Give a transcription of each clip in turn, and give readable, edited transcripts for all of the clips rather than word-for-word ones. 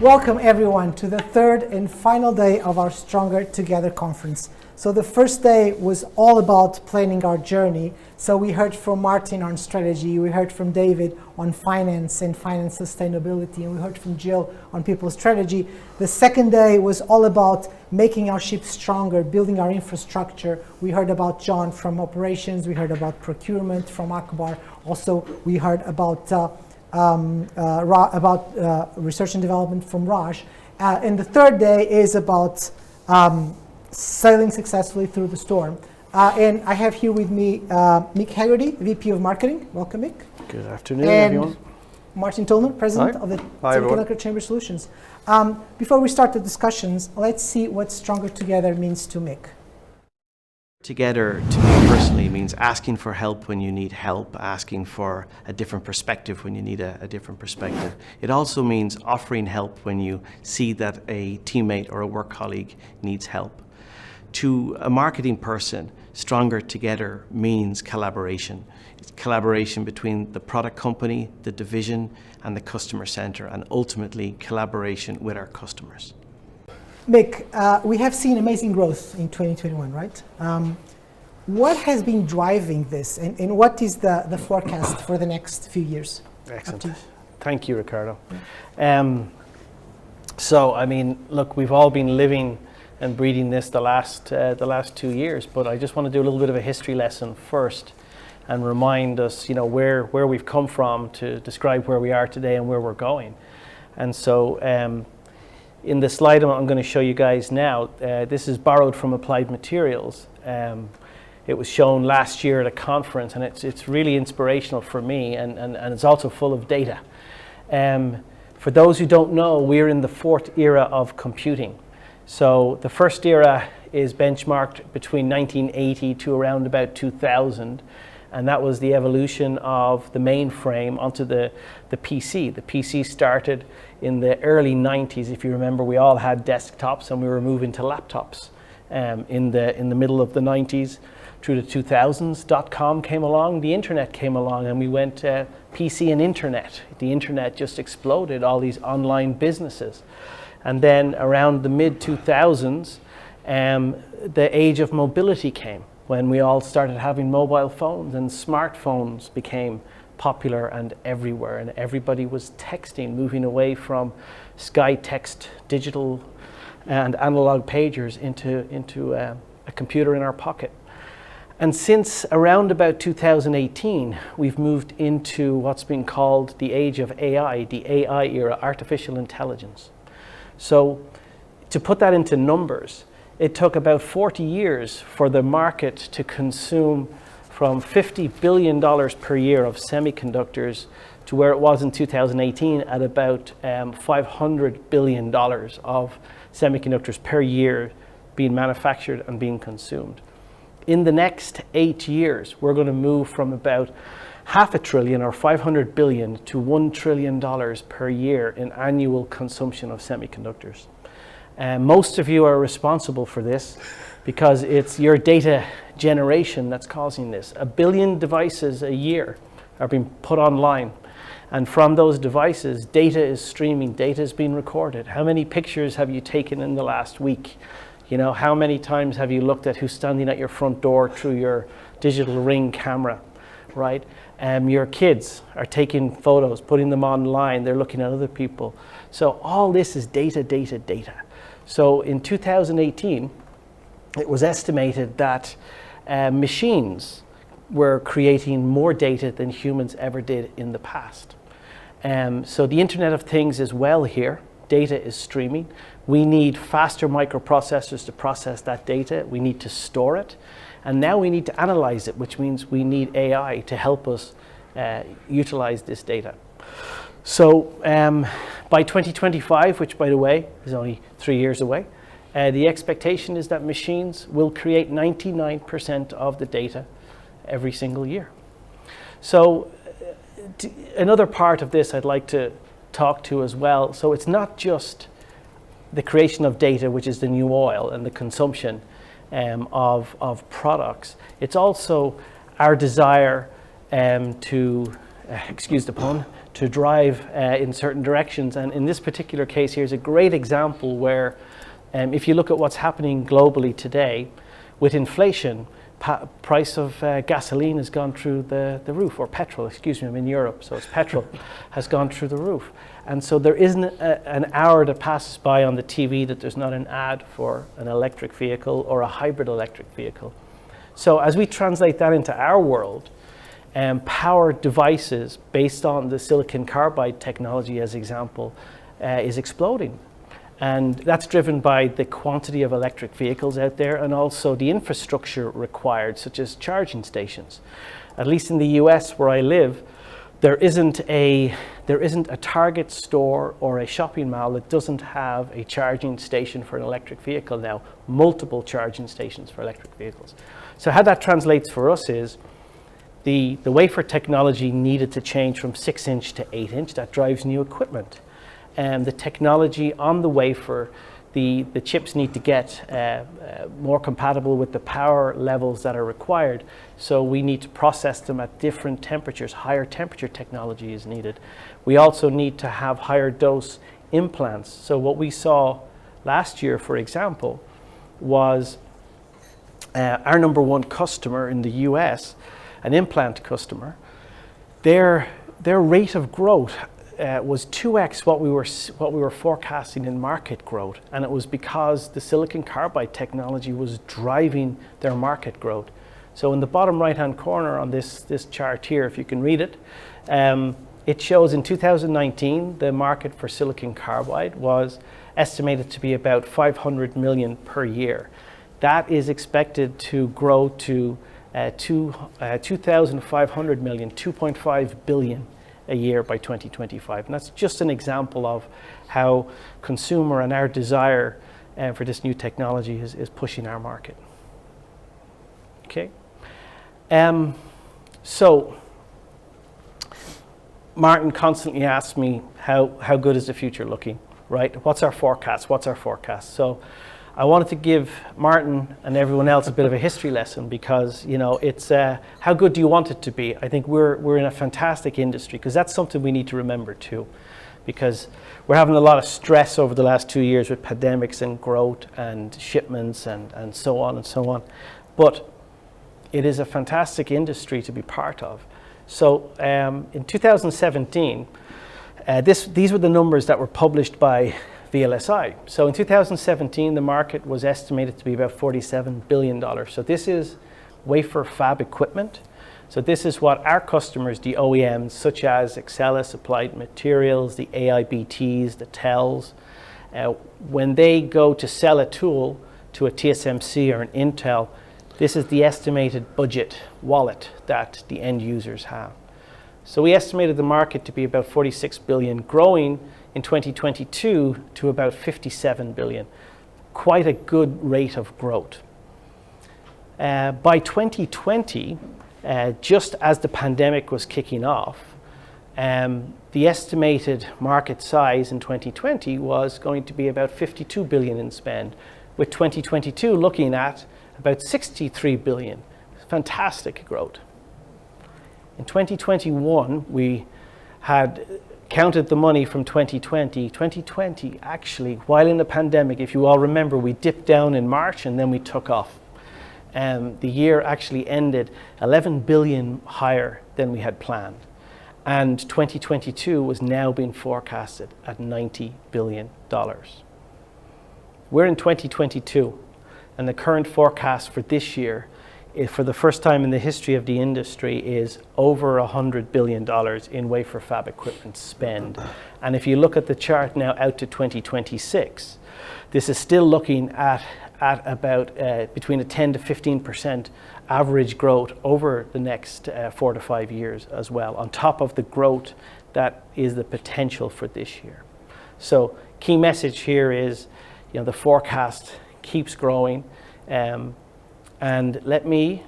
Welcome everyone to the third and final day of our Stronger Together conference. So the first day was all about planning our journey. So we heard from Martin on strategy, we heard from David on finance and finance sustainability, and we heard from Jill on people strategy. The second day was all about making our ship stronger, building our infrastructure. We heard about John from operations, we heard about procurement from Akbar. Also, we heard about research and development from Raj. And the third day is about sailing successfully through the storm. And I have here with me Mick Haggerty, VP of Marketing. Welcome, Mick. Good afternoon, everyone. Martin Tollner, President of the Semiconductor Chamber Solutions. Before we start the discussions, let's see what Stronger Together means to Mick. Together, to me personally, means asking for help when you need help, asking for a different perspective when you need a different perspective. It also means offering help when you see that a teammate or a work colleague needs help. To a marketing person, Stronger Together means collaboration. It's collaboration between the product company, the division, and the customer center, and ultimately collaboration with our customers. Mick, we have seen amazing growth in 2021, right? What has been driving this, and what is the forecast for the next few years? Excellent. Thank you, Ricardo. So, I mean, look, we've all been living and breathing this the last 2 years, but I just want to do a little bit of a history lesson first and remind us, you know, where we've come from to describe where we are today and where we're going. And so, in the slide I'm going to show you guys now, this is borrowed from Applied Materials. It was shown last year at a conference, and it's really inspirational for me, and it's also full of data. For those who don't know, we're in the fourth era of computing. So the first era is benchmarked between 1980 to around about 2000. And that was the evolution of the mainframe onto the PC. The PC started in the early 90s. If you remember, we all had desktops and we were moving to laptops in the middle of the 90s through the 2000s. .com came along, the internet came along, and we went PC and internet. The internet just exploded, all these online businesses. And then around the mid-2000s, the age of mobility came, when we all started having mobile phones and smartphones became popular and everywhere, and everybody was texting, moving away from SkyText digital and analog pagers into a computer in our pocket. And since around about 2018, we've moved into what's been called the age of AI, the AI era, artificial intelligence. So to put that into numbers, it took about 40 years for the market to consume from $50 billion per year of semiconductors to where it was in 2018 at about $500 billion of semiconductors per year being manufactured and being consumed. In the next 8 years, we're going to move from about $500 billion or 500 billion to $1 trillion per year in annual consumption of semiconductors. Most of you are responsible for this because it's your data generation that's causing this. 1 billion devices a year are being put online. And from those devices, data is streaming, data is being recorded. How many pictures have you taken in the last week? You know, how many times have you looked at who's standing at your front door through your digital Ring camera, right? Your kids are taking photos, putting them online, they're looking at other people. So all this is data, data, data. So in 2018, it was estimated that machines were creating more data than humans ever did in the past. So the Internet of Things is well here. Data is streaming. We need faster microprocessors to process that data. We need to store it. And now we need to analyze it, which means we need AI to help us utilize this data. So by 2025, which by the way is only 3 years away, the expectation is that machines will create 99% of the data every single year. So another part of this I'd like to talk to as well. So it's not just the creation of data, which is the new oil, and the consumption of products. It's also our desire to, excuse the pun, to drive in certain directions. And in this particular case, here's a great example where if you look at what's happening globally today, with inflation, price of gasoline has gone through the roof, or petrol, excuse me, I'm in Europe, so it's petrol, has gone through the roof. And so there isn't an hour that passes by on the TV that there's not an ad for an electric vehicle or a hybrid electric vehicle. So as we translate that into our world, power devices based on the silicon carbide technology, as example, is exploding. And that's driven by the quantity of electric vehicles out there and also the infrastructure required, such as charging stations. At least in the US where I live, there isn't a Target store or a shopping mall that doesn't have a charging station for an electric vehicle now, multiple charging stations for electric vehicles. So how that translates for us is the wafer technology needed to change from 6-inch to 8-inch. That drives new equipment. And the technology on the wafer, the chips need to get more compatible with the power levels that are required. So we need to process them at different temperatures. Higher temperature technology is needed. We also need to have higher dose implants. So what we saw last year, for example, was our number one customer in the US, an implant customer, their rate of growth was 2x what we were forecasting in market growth, and it was because the silicon carbide technology was driving their market growth. So in the bottom right hand corner on this chart here, if you can read it, it shows in 2019 the market for silicon carbide was estimated to be about 500 million per year. That is expected to grow to 2,500 million, 2.5 billion a year by 2025. And that's just an example of how consumer and our desire for this new technology is pushing our market. Okay. So Martin constantly asks me, how good is the future looking, right? What's our forecast? What's our forecast? So I wanted to give Martin and everyone else a bit of a history lesson because, you know, it's how good do you want it to be? I think we're in a fantastic industry, because that's something we need to remember too, because we're having a lot of stress over the last 2 years with pandemics and growth and shipments and so on and so on. But it is a fantastic industry to be part of. So in 2017, these were the numbers that were published by VLSI. So in 2017, the market was estimated to be about $47 billion. So this is wafer fab equipment. So this is what our customers, the OEMs, such as Axcelis, Applied Materials, the AIBTs, the TELs, when they go to sell a tool to a TSMC or an Intel, this is the estimated budget wallet that the end users have. So we estimated the market to be about 46 billion, growing in 2022 to about 57 billion. Quite a good rate of growth. By 2020, just as the pandemic was kicking off, the estimated market size in 2020 was going to be about 52 billion in spend, with 2022 looking at about 63 billion. Fantastic growth. In 2021, we had counted the money from 2020. 2020, actually, while in the pandemic, if you all remember, we dipped down in March and then we took off. The year actually ended 11 billion higher than we had planned. And 2022 was now being forecasted at $90 billion. We're in 2022, and the current forecast for this year, for the first time in the history of the industry, is over $100 billion in wafer fab equipment spend. And if you look at the chart now out to 2026, this is still looking at about between a 10 to 15% average growth over the next 4 to 5 years as well, on top of the growth that is the potential for this year. So key message here is, you know, the forecast keeps growing. And let me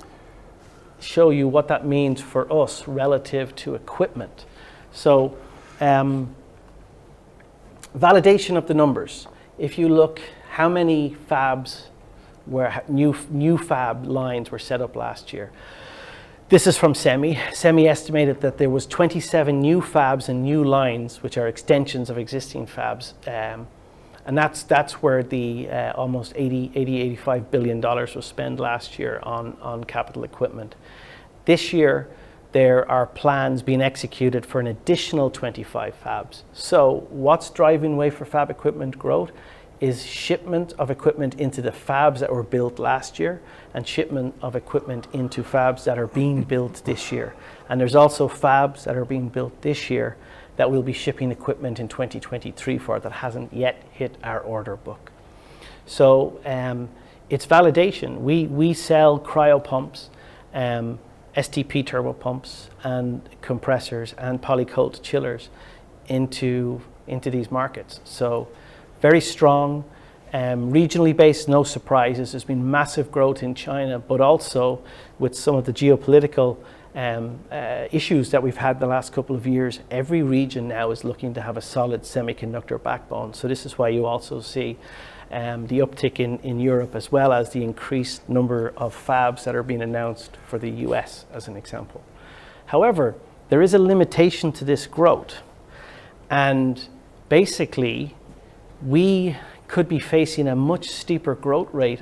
show you what that means for us relative to equipment. So validation of the numbers. If you look how many fabs were new fab lines were set up last year, This is from SEMI. SEMI estimated that there was 27 new fabs and new lines, which are extensions of existing fabs. And that's where the almost $85 billion was spent last year on capital equipment. This year, there are plans being executed for an additional 25 fabs. So what's driving wafer fab equipment growth is shipment of equipment into the fabs that were built last year and shipment of equipment into fabs that are being built this year. And there's also fabs that are being built this year that will be shipping equipment in 2023 for that hasn't yet hit our order book. So it's validation. We sell cryo pumps, STP turbo pumps and compressors and polycold chillers into these markets. So very strong, regionally based, no surprises. There's been massive growth in China, but also with some of the geopolitical issues that we've had the last couple of years, every region now is looking to have a solid semiconductor backbone. So this is why you also see the uptick in Europe, as well as the increased number of fabs that are being announced for the US, as an example. However, there is a limitation to this growth. And basically, we could be facing a much steeper growth rate,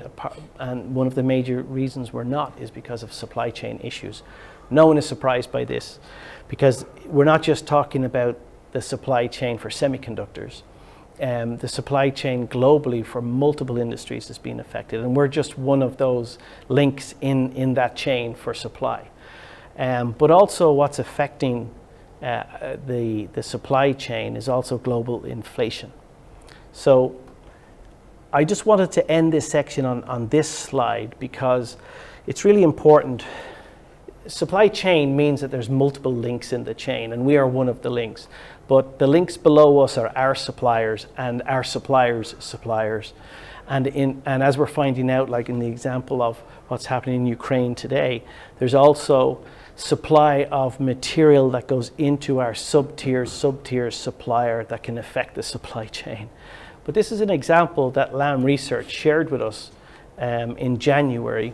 and one of the major reasons we're not is because of supply chain issues. No one is surprised by this, because we're not just talking about the supply chain for semiconductors. The supply chain globally for multiple industries is being affected, and we're just one of those links in that chain for supply. But also what's affecting the supply chain is also global inflation. So I just wanted to end this section on this slide because it's really important. Supply chain means that there's multiple links in the chain, and we are one of the links. But the links below us are our suppliers and our suppliers' suppliers. And as we're finding out, like in the example of what's happening in Ukraine today, there's also supply of material that goes into our sub-tier supplier that can affect the supply chain. But this is an example that Lam Research shared with us in January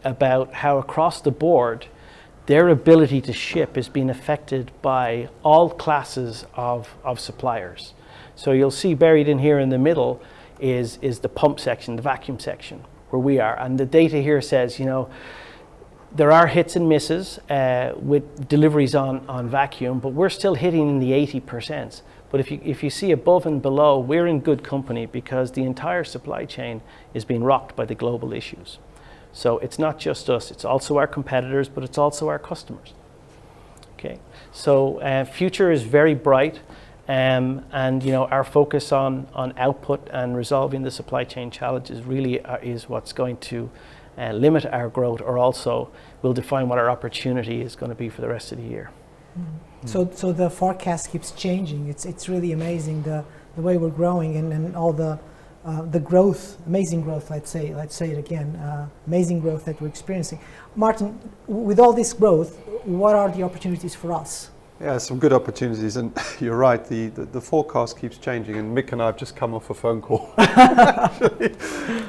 about how across the board, their ability to ship is being affected by all classes of suppliers. So you'll see buried in here in the middle is the pump section, the vacuum section, where we are. And the data here says, you know, there are hits and misses with deliveries on vacuum, but we're still hitting in the 80%. But if you see above and below, we're in good company because the entire supply chain is being rocked by the global issues. So it's not just us, it's also our competitors, but it's also our customers. Okay, so future is very bright, and you know, our focus on output and resolving the supply chain challenges really is what's going to limit our growth, or also will define what our opportunity is going to be for the rest of the year. So the forecast keeps changing. It's really amazing the way we're growing and all the growth, amazing growth. Let's say it again, amazing growth that we're experiencing. Martin, with all this growth, what are the opportunities for us? Yeah, some good opportunities, and you're right. The forecast keeps changing, and Mick and I have just come off a phone call actually,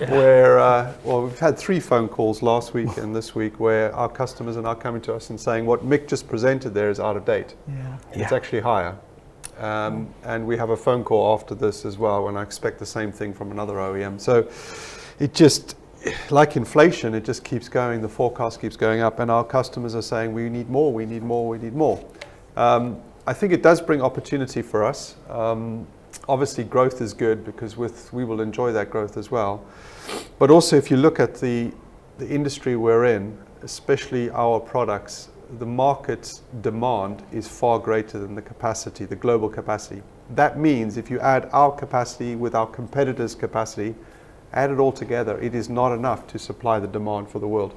where we've had 3 phone calls last week and this week where our customers are now coming to us and saying what Mick just presented there is out of date. Yeah. It's actually higher, and we have a phone call after this as well, and I expect the same thing from another OEM. So it just, like inflation, it just keeps going. The forecast keeps going up, and our customers are saying we need more, we need more, we need more. I think it does bring opportunity for us. Obviously growth is good because we will enjoy that growth as well. But also if you look at the industry we're in, especially our products, the market demand is far greater than the capacity, the global capacity. That means if you add our capacity with our competitors' capacity, add it all together, it is not enough to supply the demand for the world.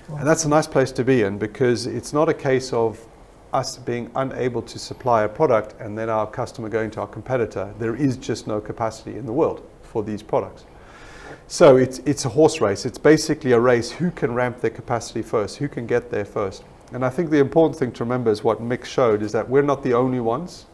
And that's a nice place to be in, because it's not a case of us being unable to supply a product and then our customer going to our competitor. There is just no capacity in the world for these products. So it's a horse race. It's basically a race. Who can ramp their capacity first? Who can get there first? And I think the important thing to remember is what Mick showed, is that we're not the only ones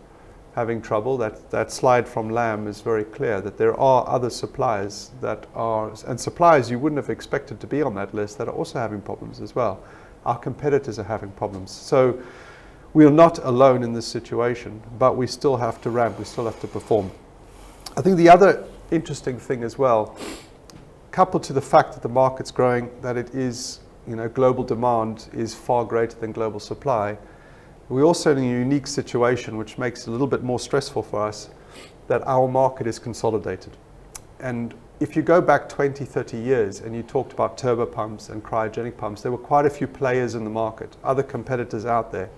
having trouble. That slide from Lam is very clear that there are other suppliers that are, and suppliers you wouldn't have expected to be on that list, that are also having problems as well. our competitors are having problems. So we are not alone in this situation, but we still have to ramp, we still have to perform. I think the other interesting thing as well, coupled to the fact that the market's growing, that it is, global demand is far greater than global supply, we're also in a unique situation which makes it a little bit more stressful for us, that our market is consolidated. And if you go back 20, 30 years and you talked about turbo pumps and cryogenic pumps, there were quite a few players in the market, other competitors out there.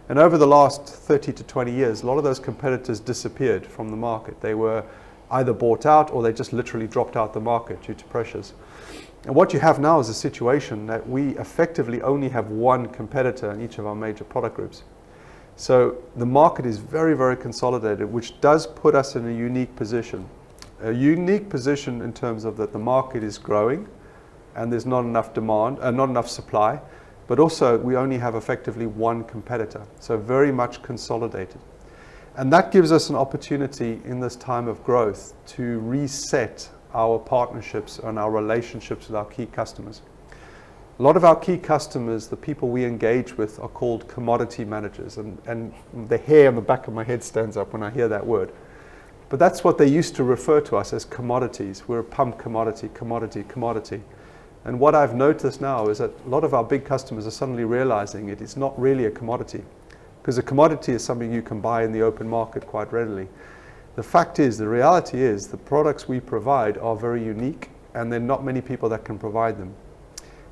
And over the last 30 to 20 years, a lot of those competitors disappeared from the market. They were either bought out or they just literally dropped out the market due to pressures. And what you have now is a situation that we effectively only have one competitor in each of our major product groups. So the market is very, very consolidated, which does put us in a unique position. A unique position in terms of that the market is growing and there's not enough demand, not enough supply, but also we only have effectively one competitor. So very much consolidated. And that gives us an opportunity in this time of growth to reset our partnerships and our relationships with our key customers. A lot of our key customers, the people we engage with, are called commodity managers, and the hair on the back of my head stands up when I hear that word. But that's what they used to refer to us as commodities. We're a pump commodity, commodity, commodity. And what I've noticed now is that a lot of our big customers are suddenly realizing it is not really a commodity, because a commodity is something you can buy in the open market quite readily. The fact is, the reality is, the products we provide are very unique, and there are not many people that can provide them.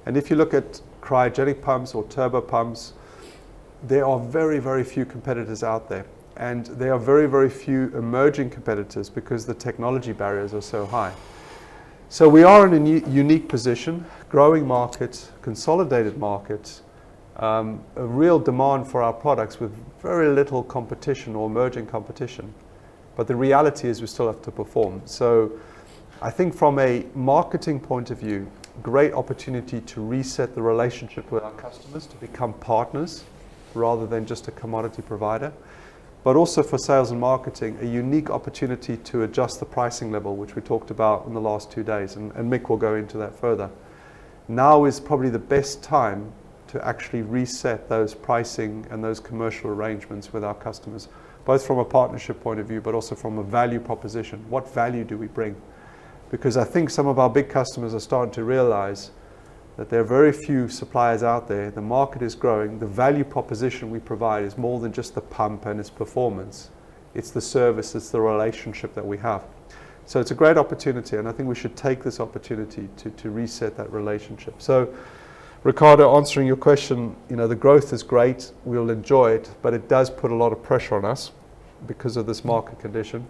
And if you look at cryogenic pumps or turbo pumps, there are very, very few competitors out there. And there are very, very few emerging competitors because the technology barriers are so high. So we are in a unique position, growing market, consolidated market, a real demand for our products with very little competition or emerging competition. But the reality is we still have to perform. So I think from a marketing point of view, great opportunity to reset the relationship with our customers, to become partners rather than just a commodity provider. But also for sales and marketing, a unique opportunity to adjust the pricing level, which we talked about in the last 2 days, and Mick will go into that further. Now is probably the best time to actually reset those pricing and those commercial arrangements with our customers, both from a partnership point of view, but also from a value proposition. What value do we bring? Because I think some of our big customers are starting to realize that there are very few suppliers out there. The market is growing. The value proposition we provide is more than just the pump and its performance. It's the service, it's the relationship that we have. So it's a great opportunity, and I think we should take this opportunity to reset that relationship. So Ricardo, answering your question, the growth is great. We'll enjoy it, but it does put a lot of pressure on us because of this market condition,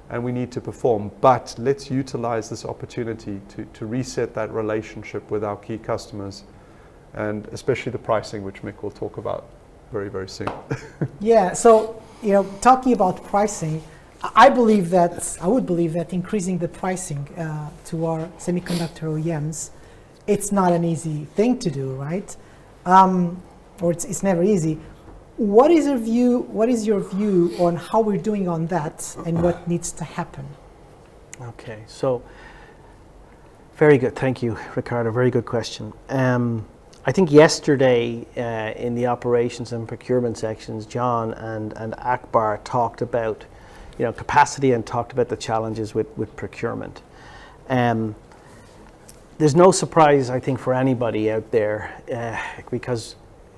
and we need to perform. But let's utilize this opportunity to reset that relationship with our key customers, and especially the pricing, which Mick will talk about very, very soon. Yeah, so talking about pricing, I would believe that increasing the pricing to our semiconductor OEMs, it's not an easy thing to do, right? Or it's never easy. What is your view on how we're doing on that and what needs to happen? Okay, so very good. Thank you, Ricardo. Very good question. I think yesterday in the operations and procurement sections, John and Akbar talked about capacity and talked about the challenges with procurement. There's no surprise, I think, for anybody out there because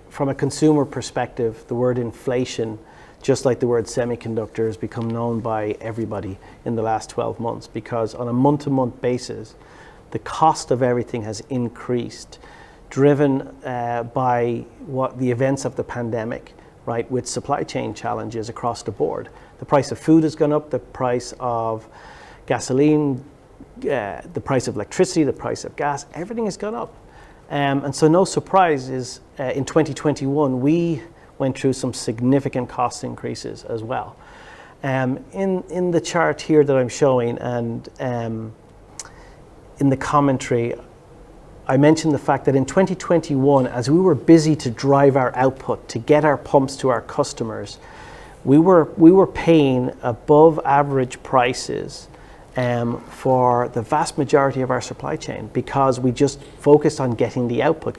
from a consumer perspective, the word inflation, just like the word semiconductor, has become known by everybody in the last 12 months because on a month-to-month basis, the cost of everything has increased, driven by the events of the pandemic, right, with supply chain challenges across the board. The price of food has gone up, the price of gasoline, the price of electricity, the price of gas, everything has gone up. And so no surprise is in 2021, we went through some significant cost increases as well. In the chart here that I'm showing and in the commentary, I mentioned the fact that in 2021, as we were busy to drive our output, to get our pumps to our customers, we were paying above average prices for the vast majority of our supply chain because we just focused on getting the output.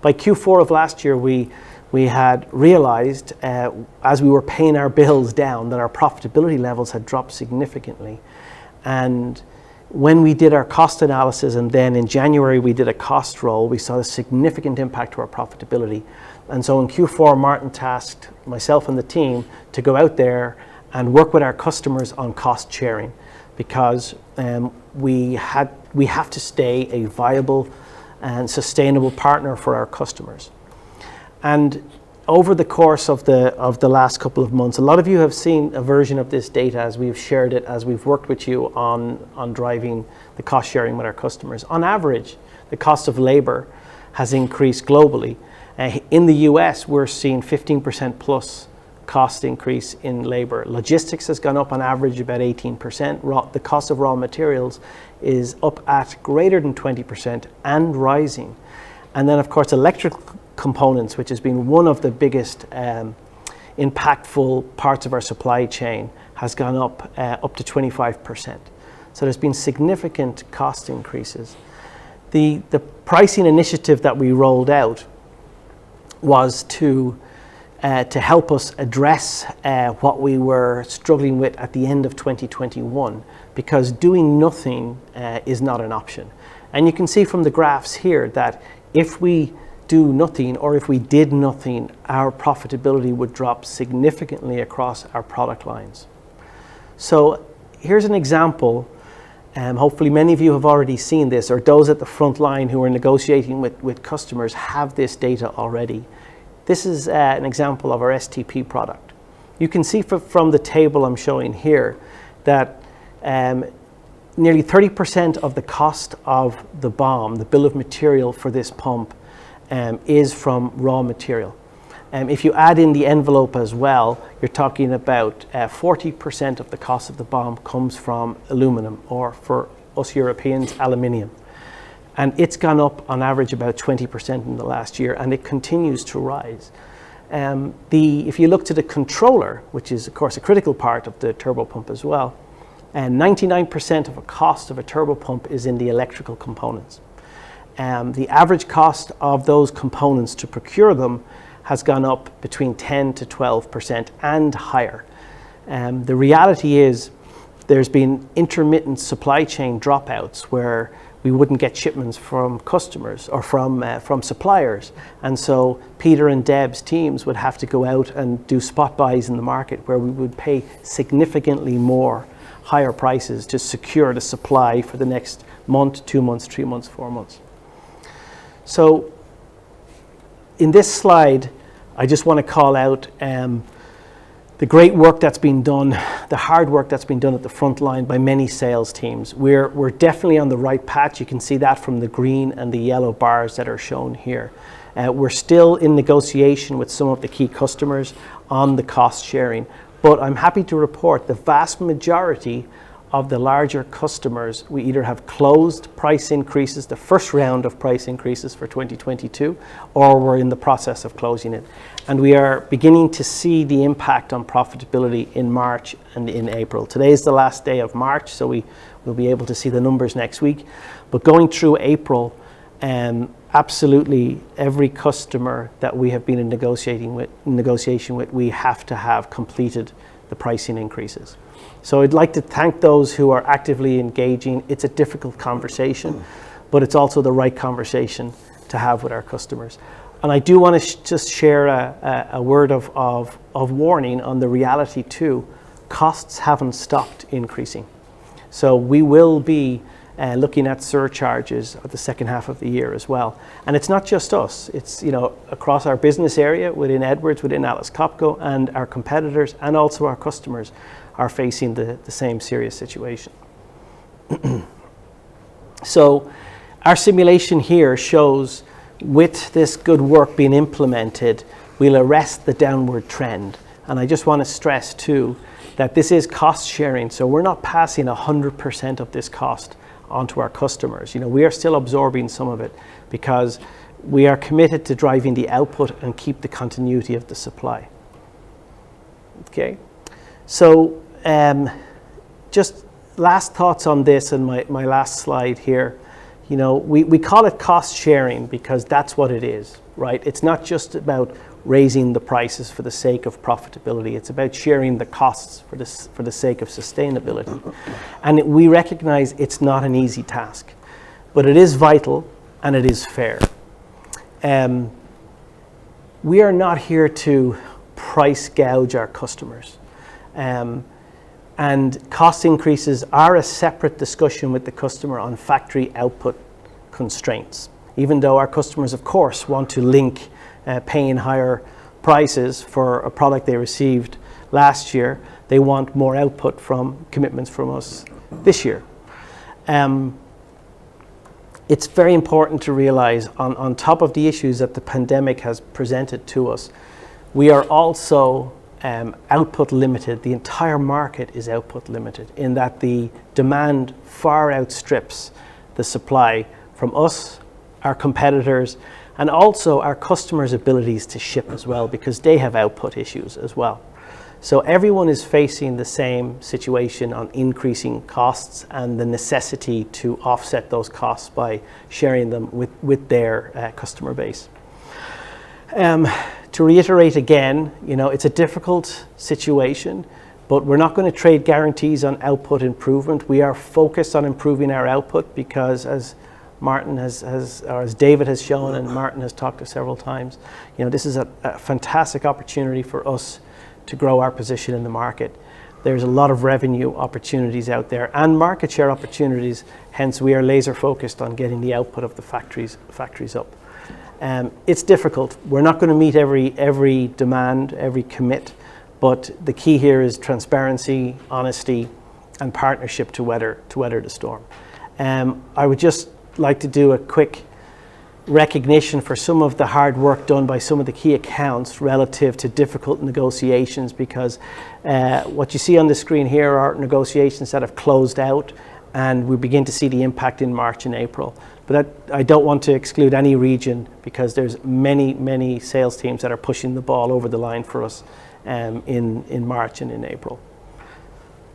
By Q4 of last year, we had realized as we were paying our bills down that our profitability levels had dropped significantly. And when we did our cost analysis, and then in January we did a cost roll, we saw a significant impact to our profitability. And so in Q4, Martin tasked myself and the team to go out there and work with our customers on cost sharing, because we have to stay a viable and sustainable partner for our customers. And over the course of the last couple of months, a lot of you have seen a version of this data as we've shared it, as we've worked with you on driving the cost sharing with our customers. On average, the cost of labor has increased globally. In the US, we're seeing 15% plus cost increase in labor. Logistics has gone up on average about 18%. The cost of raw materials is up at greater than 20% and rising. And then of course electrical components, which has been one of the biggest impactful parts of our supply chain, has gone up to 25%. So there's been significant cost increases. The pricing initiative that we rolled out was to help us address what we were struggling with at the end of 2021, because doing nothing is not an option. And you can see from the graphs here that if we do nothing, or if we did nothing, our profitability would drop significantly across our product lines. So here's an example. Hopefully many of you have already seen this, or those at the front line who are negotiating with customers have this data already. This is an example of our STP product. You can see from the table I'm showing here that nearly 30% of the cost of the BOM, the bill of material for this pump, is from raw material. If you add in the envelope as well, you're talking about 40% of the cost of the BOM comes from aluminum, or for us Europeans, aluminium. And it's gone up on average about 20% in the last year, and it continues to rise. If you look to the controller, which is of course a critical part of the turbo pump as well, and 99% of the cost of a turbo pump is in the electrical components. The average cost of those components to procure them has gone up between 10 to 12% and higher. The reality is there's been intermittent supply chain dropouts where we wouldn't get shipments from customers or from suppliers. And so Peter and Deb's teams would have to go out and do spot buys in the market where we would pay significantly more, higher prices to secure the supply for the next month, 2 months, 3 months, 4 months. So in this slide, I just want to call out the great work that's been done, the hard work that's been done at the front line by many sales teams. We're definitely on the right path. You can see that from the green and the yellow bars that are shown here. We're still in negotiation with some of the key customers on the cost sharing, but I'm happy to report the vast majority of the larger customers, we either have closed price increases, the first round of price increases for 2022, or we're in the process of closing it. And we are beginning to see the impact on profitability in March and in April. Today is the last day of March, so we will be able to see the numbers next week. But going through April, absolutely every customer that we have been in negotiation with, we have to have completed the pricing increases. So I'd like to thank those who are actively engaging. It's a difficult conversation, but it's also the right conversation to have with our customers. And I do want to just share a word of warning on the reality too. Costs haven't stopped increasing. So we will be looking at surcharges at the second half of the year as well. And it's not just us. It's across our business area, within Edwards, within Atlas Copco, and our competitors, and also our customers are facing the same serious situation. So our simulation here shows with this good work being implemented, we'll arrest the downward trend. And I just want to stress too that this is cost sharing. So we're not passing 100% of this cost onto our customers. We are still absorbing some of it because we are committed to driving the output and keep the continuity of the supply. Okay, so just last thoughts on this, and my last slide here. You know, we call it cost sharing because that's what it is, right? It's not just about raising the prices for the sake of profitability. It's about sharing the costs for the sake of sustainability. And we recognize it's not an easy task, but it is vital and it is fair. We are not here to price gouge our customers. And cost increases are a separate discussion with the customer on factory output constraints. Even though our customers, of course, want to link paying higher prices for a product they received last year, they want more output from commitments from us this year. It's very important to realize on top of the issues that the pandemic has presented to us, we are also output limited. The entire market is output limited in that the demand far outstrips the supply from us, our competitors, and also our customers' abilities to ship as well, because they have output issues as well. So everyone is facing the same situation on increasing costs and the necessity to offset those costs by sharing them with their customer base. To reiterate again, you know, it's a difficult situation, but we're not going to trade guarantees on output improvement. We are focused on improving our output because, as Martin or as David has shown and Martin has talked to several times, you know, this is a fantastic opportunity for us to grow our position in the market. There's a lot of revenue opportunities out there and market share opportunities. Hence, we are laser focused on getting the output of the factories up. It's difficult. We're not going to meet every demand, every commit, but the key here is transparency, honesty, and partnership to weather the storm. I would just like to do a quick recognition for some of the hard work done by some of the key accounts relative to difficult negotiations, because what you see on the screen here are negotiations that have closed out, and we begin to see the impact in March and April. But I don't want to exclude any region, because there's many sales teams that are pushing the ball over the line for us in March and in April.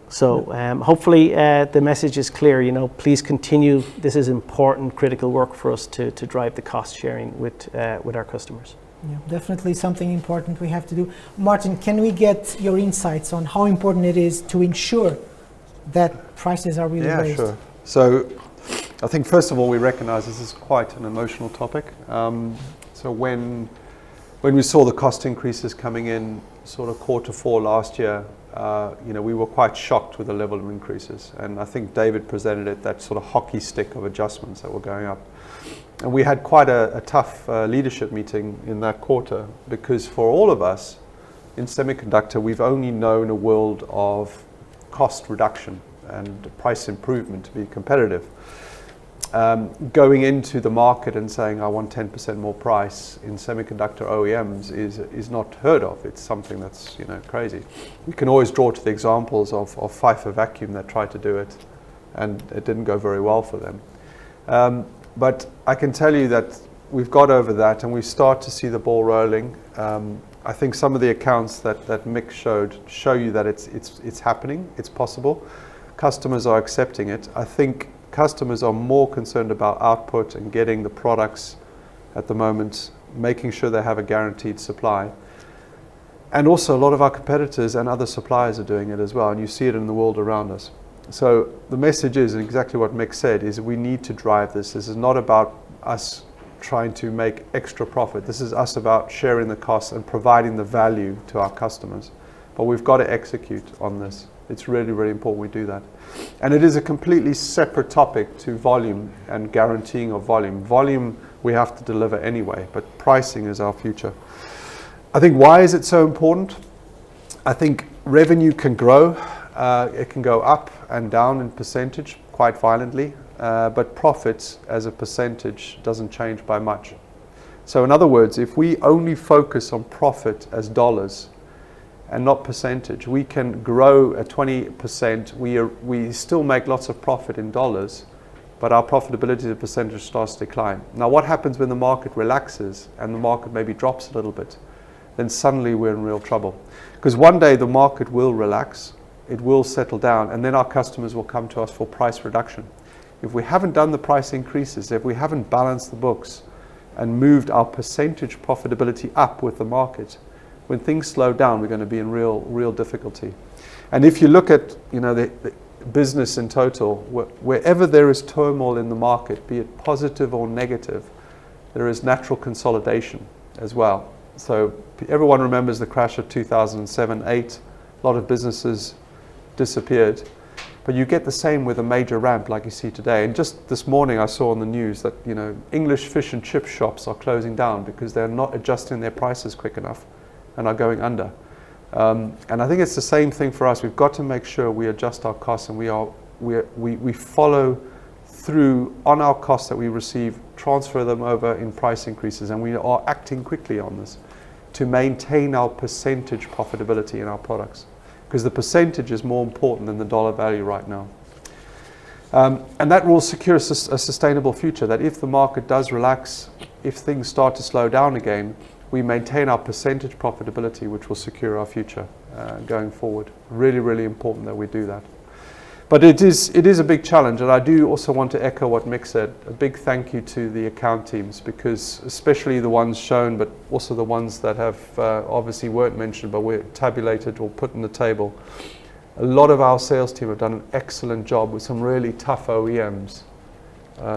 So hopefully the message is clear. You know, please continue. This is important, critical work for us to drive the cost sharing with our customers. Yeah, definitely something important we have to do. Martin, can we get your insights on how important it is to ensure that prices are really raised? Yeah, sure. So I think first of all we recognize this is quite an emotional topic. So when we saw the cost increases coming in sort of Q4 last year, you know, we were quite shocked with the level of increases, and I think David presented it, that sort of hockey stick of adjustments that were going up. And we had quite a tough leadership meeting in that quarter, because for all of us in semiconductor, we've only known a world of cost reduction and price improvement to be competitive. Going into the market and saying I want 10% more price in semiconductor OEMs is not heard of. It's something that's, you know, crazy. You can always draw to the examples of Pfeiffer Vacuum that tried to do it, and it didn't go very well for them. But I can tell you that we've got over that, and we start to see the ball rolling. I think some of the accounts that Mick show you that it's happening, it's possible. Customers are accepting it. I think customers are more concerned about output and getting the products at the moment, making sure they have a guaranteed supply. And also a lot of our competitors and other suppliers are doing it as well, and you see it in the world around us. So the message is exactly what Mick said, is we need to drive this. This is not about us trying to make extra profit. This is us about sharing the costs and providing the value to our customers. But we've got to execute on this. It's really, really important we do that. And it is a completely separate topic to volume and guaranteeing of volume. Volume we have to deliver anyway, but pricing is our future. I think why is it so important? I think revenue can grow. It can go up and down in percentage quite violently, but profits as a percentage doesn't change by much. So in other words, if we only focus on profit as dollars and not percentage, we can grow at 20%. We still make lots of profit in dollars, but our profitability as a percentage starts to decline. Now what happens when the market relaxes and the market maybe drops a little bit? Then suddenly we're in real trouble. Because one day the market will relax, it will settle down, and then our customers will come to us for price reduction. If we haven't done the price increases, if we haven't balanced the books and moved our percentage profitability up with the market, when things slow down, we're going to be in real difficulty. And if you look at the business in total, wherever there is turmoil in the market, be it positive or negative, there is natural consolidation as well. So everyone remembers the crash of 2007-8. A lot of businesses disappeared. But you get the same with a major ramp like you see today. And just this morning I saw on the news that English fish and chip shops are closing down because they're not adjusting their prices quick enough and are going under. And I think it's the same thing for us. We've got to make sure we adjust our costs and we follow through on our costs that we receive, transfer them over in price increases, and we are acting quickly on this to maintain our percentage profitability in our products, because the percentage is more important than the dollar value right now. And that will secure a sustainable future, that if the market does relax, if things start to slow down again, we maintain our percentage profitability, which will secure our future going forward. Really, really important that we do that. But it is a big challenge, and I do also want to echo what Mick said. A big thank you to the account teams, because especially the ones shown, but also the ones that have obviously weren't mentioned, but were tabulated or put on the table. A lot of our sales team have done an excellent job with some really tough OEMs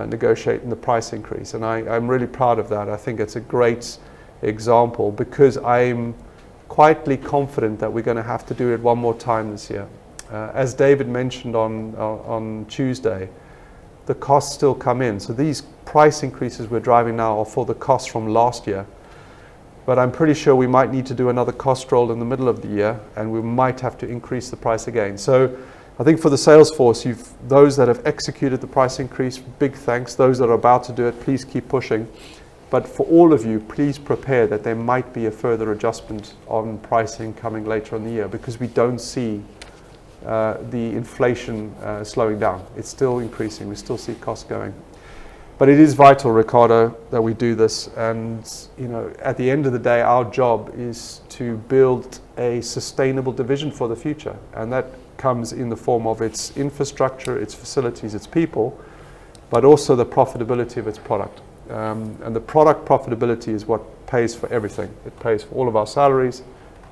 negotiating the price increase, and I'm really proud of that. I think it's a great example, because I'm quietly confident that we're going to have to do it one more time this year. As David mentioned on Tuesday, the costs still come in. So these price increases we're driving now are for the costs from last year. But I'm pretty sure we might need to do another cost roll in the middle of the year, and we might have to increase the price again. So I think for the sales force, those that have executed the price increase, big thanks. Those that are about to do it, please keep pushing. But for all of you, please prepare that there might be a further adjustment on pricing coming later in the year, because we don't see the inflation slowing down. It's still increasing. We still see costs going. But it is vital, Ricardo, that we do this. And at the end of the day, our job is to build a sustainable division for the future. And that comes in the form of its infrastructure, its facilities, its people, but also the profitability of its product. And the product profitability is what pays for everything. It pays for all of our salaries.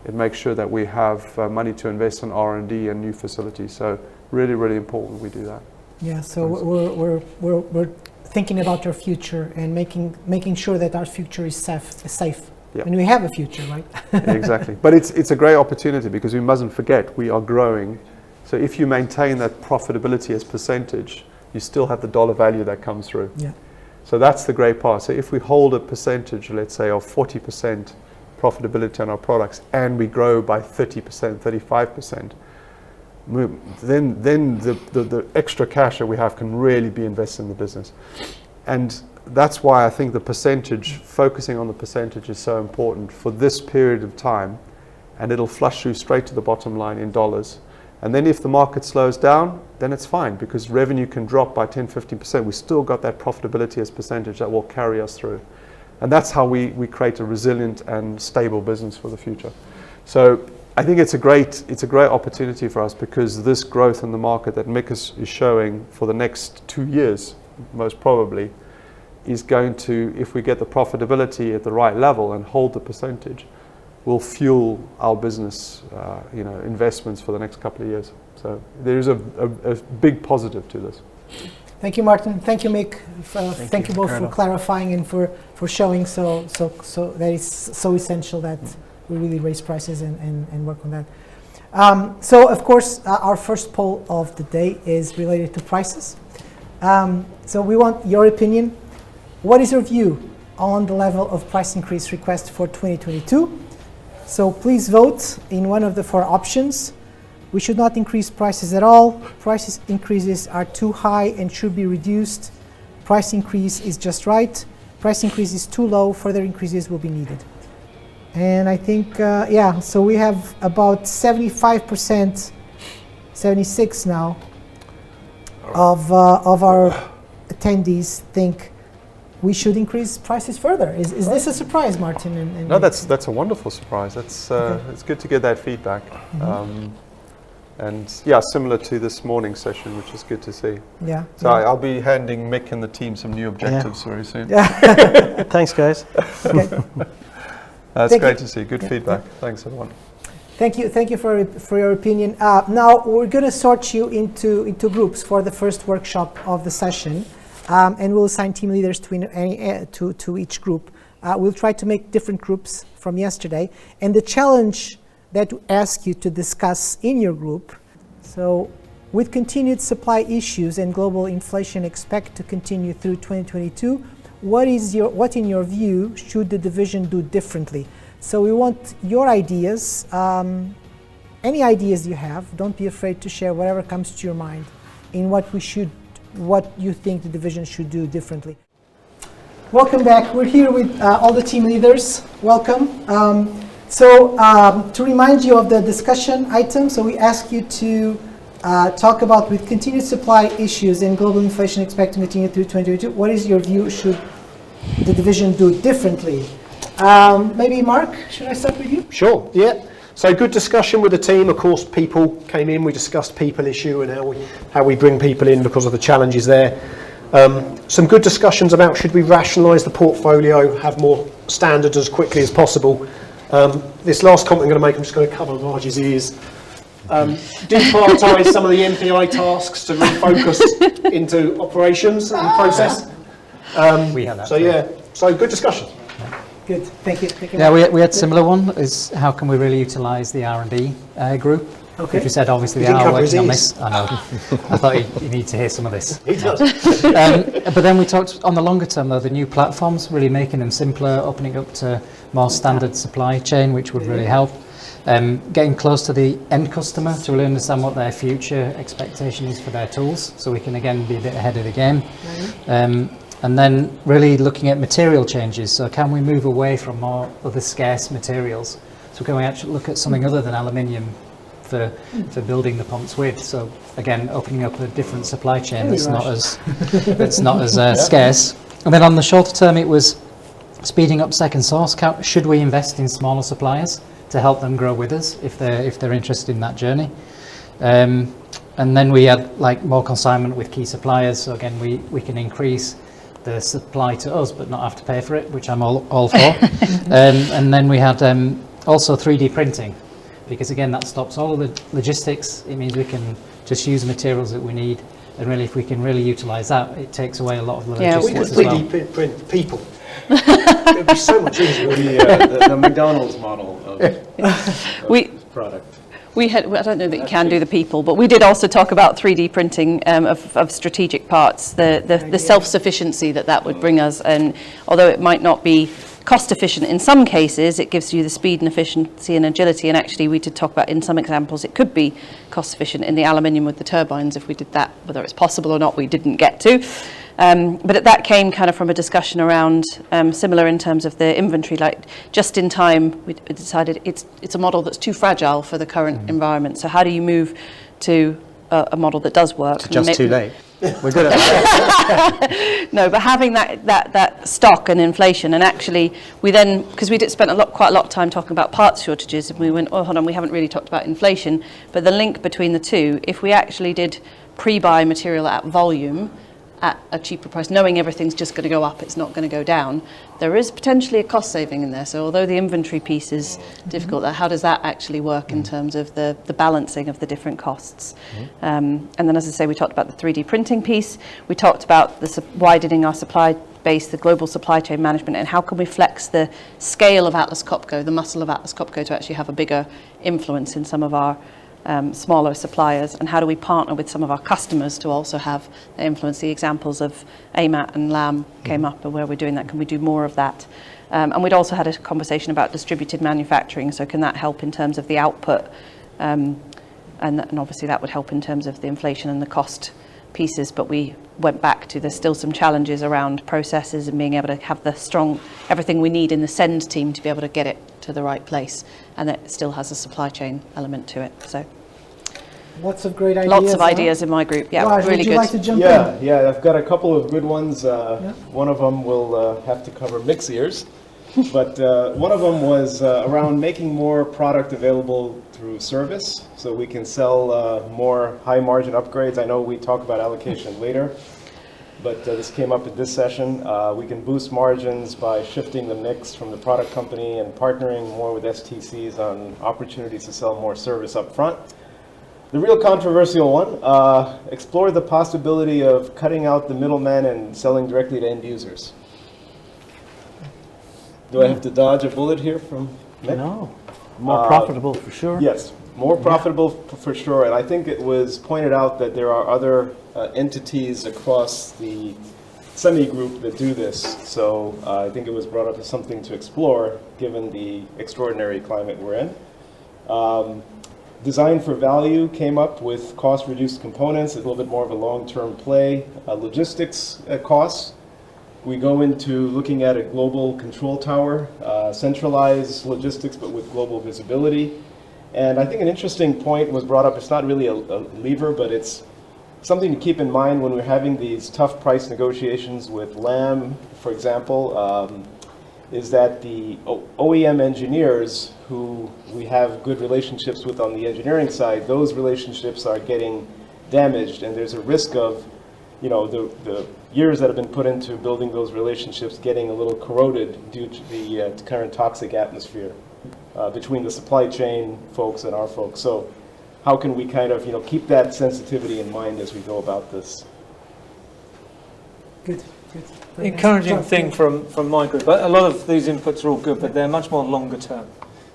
It makes sure that we have money to invest in R&D and new facilities. So really, really important we do that. Yeah, so we're thinking about our future and making sure that our future is safe. Yep. And we have a future, right? Exactly. But it's a great opportunity, because we mustn't forget we are growing. So if you maintain that profitability as percentage, you still have the dollar value that comes through. Yeah. So that's the great part. So if we hold a percentage, let's say, of 40% profitability on our products, and we grow by 30%, 35%, then the extra cash that we have can really be invested in the business. And that's why I think the percentage, focusing on the percentage, is so important for this period of time, and it'll flush you straight to the bottom line in dollars. And then if the market slows down, then it's fine, because revenue can drop by 10-15%. We still got that profitability as percentage that will carry us through. And that's how we create a resilient and stable business for the future. So I think it's a great opportunity for us, because this growth in the market that Mick is showing for the next 2 years, most probably, is going to, if we get the profitability at the right level and hold the percentage, will fuel our business investments for the next couple of years. So there is a big positive to this. Thank you, Martin. Thank you, Mick. Thank you both for clarifying and for showing so that it's so essential that we really raise prices and work on that. So, of course, our first poll of the day is related to prices. So we want your opinion. What is your view on the level of price increase request for 2022? So please vote in one of the 4 options. We should not increase prices at all. Price increases are too high and should be reduced. Price increase is just right. Price increase is too low. Further increases will be needed. And I think, so we have about 75%, 76 now, of our attendees think we should increase prices further. Is this a surprise, Martin? No, that's a wonderful surprise. That's okay. It's good to get that feedback. Mm-hmm. And yeah, similar to this morning session, which is good to see. Yeah. So I'll be handing Mick and the team some new objectives very soon. Thanks, guys. Okay. That's Thank great you. to see. Good feedback. Thanks, everyone. Thank you for your opinion. Now we're going to sort you into groups for the first workshop of the session, and we'll assign team leaders to each group. We'll try to make different groups from yesterday, and the challenge that we ask you to discuss in your group. So, with continued supply issues and global inflation expect to continue through 2022, what in your view should the division do differently? So we want your ideas, any ideas you have. Don't be afraid to share whatever comes to your mind in what you think the division should do differently. Welcome back. We're here with all the team leaders. Welcome. To remind you of the discussion item, so we ask you to talk about, with continued supply issues and global inflation expected to continue through 2022, what is your view should the division do differently? Maybe Mark, should I start with you? Sure, yeah. So good discussion with the team. Of course, people came in, we discussed people issue and how we bring people in because of the challenges there. Some good discussions about should we rationalise the portfolio, have more standards as quickly as possible. This last comment I'm going to make, I'm just going to cover Raj's ears. Deprioritise some of the MPI tasks to refocus into operations and process. We had that. So yeah, so good discussion. Good, thank you. Yeah, we had similar one, is how can we really utilise the R&D group? Okay. Which we said obviously He they didn't are cover his working on ears. this. I know. I thought you need to hear some of this. He does. But then we talked on the longer term though, the new platforms, really making them simpler, opening up to more standard supply chain, which would really help. Getting close to the end customer to really understand what their future expectation is for their tools, so we can again be a bit ahead of the game. And then really looking at material changes, so can we move away from more other scarce materials? So can we actually look at something other than aluminium for building the pumps with? So again, opening up a different supply chain that's not as scarce. And then on the shorter term, it was speeding up second source. Should we invest in smaller suppliers to help them grow with us if they're interested in that journey? And then we had like more consignment with key suppliers. So again, we can increase the supply to us, but not have to pay for it, which I'm all for. And then we had also 3D printing, because again, that stops all of the logistics. It means we can just use the materials that we need. And really, if we can really utilise that, it takes away a lot of the logistics as well. 3D print people. It would be so much easier. The McDonald's model of product. We had, I don't know that you can do the people, but we did also talk about 3D printing of strategic parts, the self-sufficiency that would bring us. And although it might not be cost efficient in some cases, it gives you the speed and efficiency and agility. And actually we did talk about, in some examples, it could be cost efficient in the aluminium with the turbines if we did that. Whether it's possible or not, we didn't get to. But that came kind of from a discussion around similar in terms of the inventory, like just in time, we decided it's a model that's too fragile for the current environment. So how do you move to a model that does work? It's just too late. We're good at that. No, but having that stock and inflation, and actually we then, because we did spend quite a lot of time talking about parts shortages, and we went, oh, hold on, we haven't really talked about inflation, but the link between the two, if we actually did pre-buy material at volume, at a cheaper price, knowing everything's just going to go up, it's not going to go down, there is potentially a cost saving in there. So although the inventory piece is difficult, how does that actually work in terms of the balancing of the different costs? And then, as I say, we talked about the 3D printing piece. We talked about the widening our supply base, the global supply chain management, and how can we flex the scale of Atlas Copco, the muscle of Atlas Copco, to actually have a bigger influence in some of our smaller suppliers, and how do we partner with some of our customers to also have influence? The examples of AMAT and LAM came up, and where we're doing that, can we do more of that? And we'd also had a conversation about distributed manufacturing, so can that help in terms of the output? And obviously that would help in terms of the inflation and the cost pieces, but we went back to there's still some challenges around processes and being able to have the strong, everything we need in the send team to be able to get it to the right place, and it still has a supply chain element to it. So lots of great ideas. Lots of ideas in my group. Yeah, Raj, really would you good. like to jump Yeah, I've got a couple of good ones. One of them will have to cover Mick's ears. But one of them was around making more product available through service, so we can sell more high margin upgrades. I know we talk about allocation later, but this came up at this session. We can boost margins by shifting the mix from the product company and partnering more with STCs on opportunities to sell more service up front. The real controversial one, explore the possibility of cutting out the middleman and selling directly to end users. Do I have to dodge a bullet here from Nick? No, more profitable for sure. Yes, more profitable for sure. And I think it was pointed out that there are other entities across the semi group that do this. So I think it was brought up as something to explore given the extraordinary climate we're in. Design for value came up with cost reduced components, a little bit more of a long-term play. Logistics costs. We go into looking at a global control tower, centralized logistics, but with global visibility. And I think an interesting point was brought up. It's not really a lever, but it's something to keep in mind when we're having these tough price negotiations with LAM, for example, is that the OEM engineers who we have good relationships with on the engineering side, those relationships are getting damaged, and there's a risk of, you know, the years that have been put into building those relationships getting a little corroded due to the current toxic atmosphere between the supply chain folks and our folks. So how can we kind of, you know, keep that sensitivity in mind as we go about this? Good. Encouraging thing from my group. A lot of these inputs are all good, but they're much more longer term.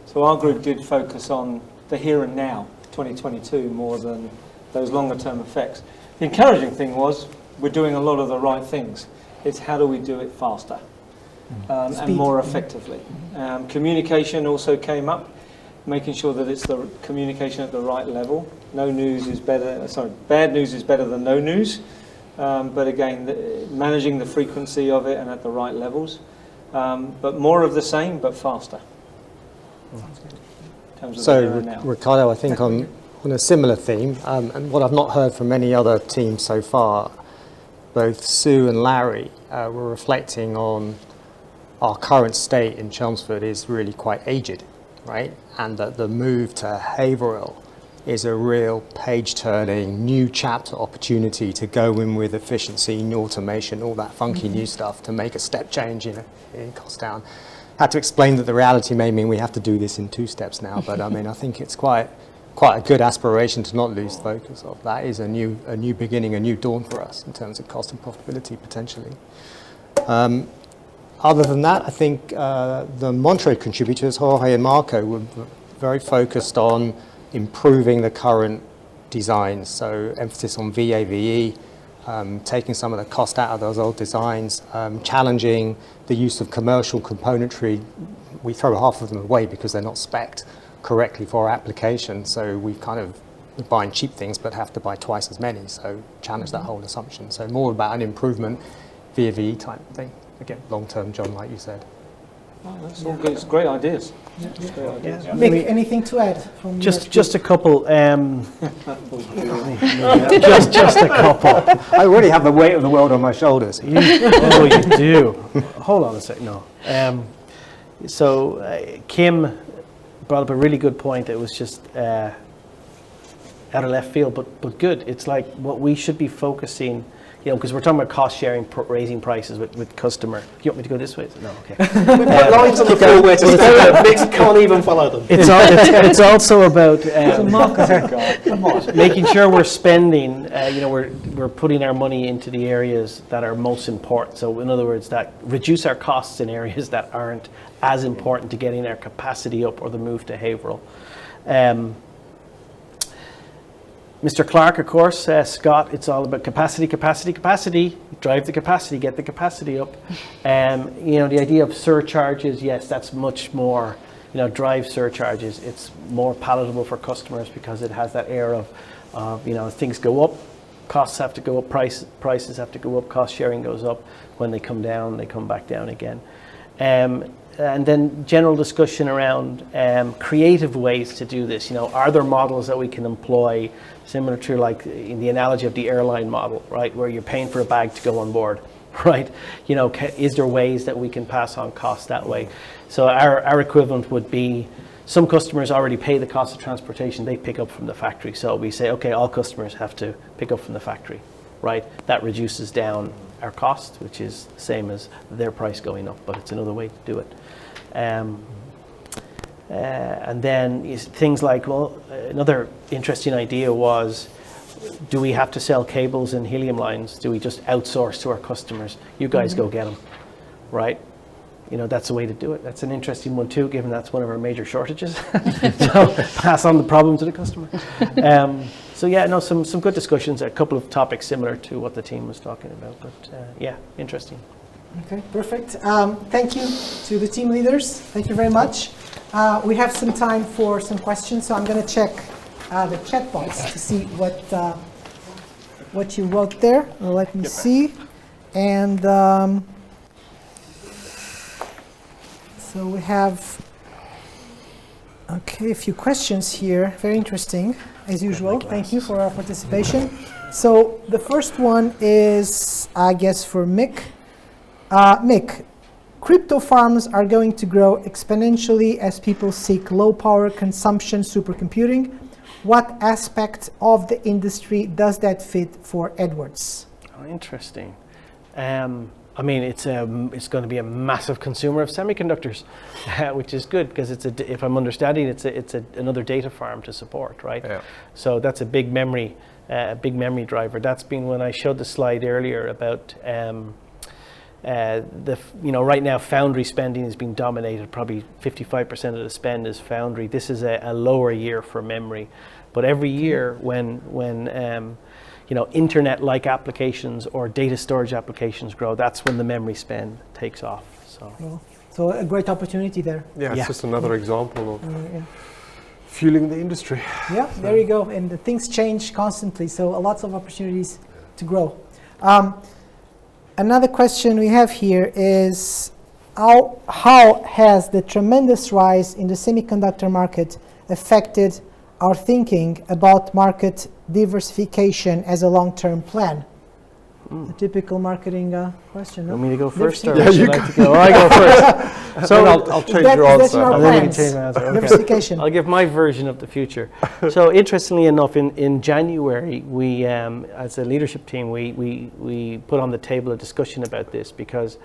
So our group did focus on the here and now, 2022, more than those longer term effects. The encouraging thing was we're doing a lot of the right things. It's how do we do it faster and more effectively. Communication also came up, making sure that it's the communication at the right level. No news is better, bad news is better than no news. But again, managing the frequency of it and at the right levels. But more of the same, but faster. So, Ricardo, I think on a similar theme, and what I've not heard from any other teams so far, both Sue and Larry were reflecting on our current state in Chelmsford is really quite aged, right? And that the move to Haverhill is a real page-turning, new chapter opportunity to go in with efficiency, new automation, all that funky new stuff to make a step change in cost down. Had to explain that the reality may mean we have to do this in 2 steps now, but I mean, I think it's quite a good aspiration to not lose focus of. That is a new beginning, a new dawn for us in terms of cost and profitability potentially. Other than that, I think the Montreux contributors, Jorge and Marco, were very focused on improving the current designs, so emphasis on VAVE, taking some of the cost out of those old designs, challenging the use of commercial componentry. We throw half of them away because they're not spec'd correctly for our application, so we're buying cheap things but have to buy twice as many, so challenge that whole assumption. So more about an improvement VAVE type thing. Again, long-term, John, like you said. Oh, that's all good. It's great ideas. Mick, anything to add from just a couple. just a couple. I already have the weight of the world on my shoulders. You do. Hold on a second. No. So Kim brought up a really good point. It was just out of left field, but good. It's like what we should be focusing. You know, because we're talking about cost sharing, raising prices with customer. You want me to go this way? No, okay. Lines on the floor where to start. Mick can't even follow them. It's also about making sure we're spending. We're putting our money into the areas that are most important. So in other words, that reduce our costs in areas that aren't as important to getting our capacity up or the move to Haverhill. Mr. Clark, of course, Scott, it's all about capacity, drive the capacity, get the capacity up. The idea of surcharges, yes, that's much more, drive surcharges. It's more palatable for customers because it has that air of things go up, costs have to go up, prices have to go up, cost sharing goes up. When they come down, they come back down again. And then general discussion around creative ways to do this. Are there models that we can employ similar to like in the analogy of the airline model, right? Where you're paying for a bag to go on board. right? You know, is there ways that we can pass on costs that way? So our equivalent would be, some customers already pay the cost of transportation, they pick up from the factory. So we say, okay, all customers have to pick up from the factory, right? That reduces down our cost, which is the same as their price going up, but it's another way to do it. And then things like, well, another interesting idea was, do we have to sell cables and helium lines? Do we just outsource to our customers? You guys go get them, right? You know, that's the way to do it. That's an interesting one too, given that's one of our major shortages. So pass on the problem to the customer. So yeah, no, some good discussions, a couple of topics similar to what the team was talking about, but yeah, interesting. Okay, perfect. Thank you to the team leaders. Thank you very much. We have some time for some questions, so I'm going to check the chat box to see what you wrote there. Let me see. And so we have, okay, a few questions here. Very interesting, as usual. Thank you for our participation. So the first one is, I guess, for Mick. Mick, crypto farms are going to grow exponentially as people seek low power consumption supercomputing. What aspect of the industry does that fit for Edwards? Oh, interesting. I mean, it's going to be a massive consumer of semiconductors, which is good because if I'm understanding, it's another data farm to support, right? Yeah. So that's a big memory driver. That's been when I showed the slide earlier about right now foundry spending is being dominated. Probably 55% of the spend is foundry. This is a lower year for memory, but every year when internet-like applications or data storage applications grow, that's when the memory spend takes off. So a great opportunity there. Yeah, it's just another example of fueling the industry. Yeah, there you go. And things change constantly, so lots of opportunities to grow. Another question we have here is, how has the tremendous rise in the semiconductor market affected our thinking about market diversification as a long-term plan? A typical marketing question. No? Want me to go first, or Yeah, would you like to go? I go first. So I'll change your answer. I think you can change my answer. Okay. Diversification. I'll give my version of the future. So interestingly enough, in January, we, as a leadership team, we put on the table a discussion about this, because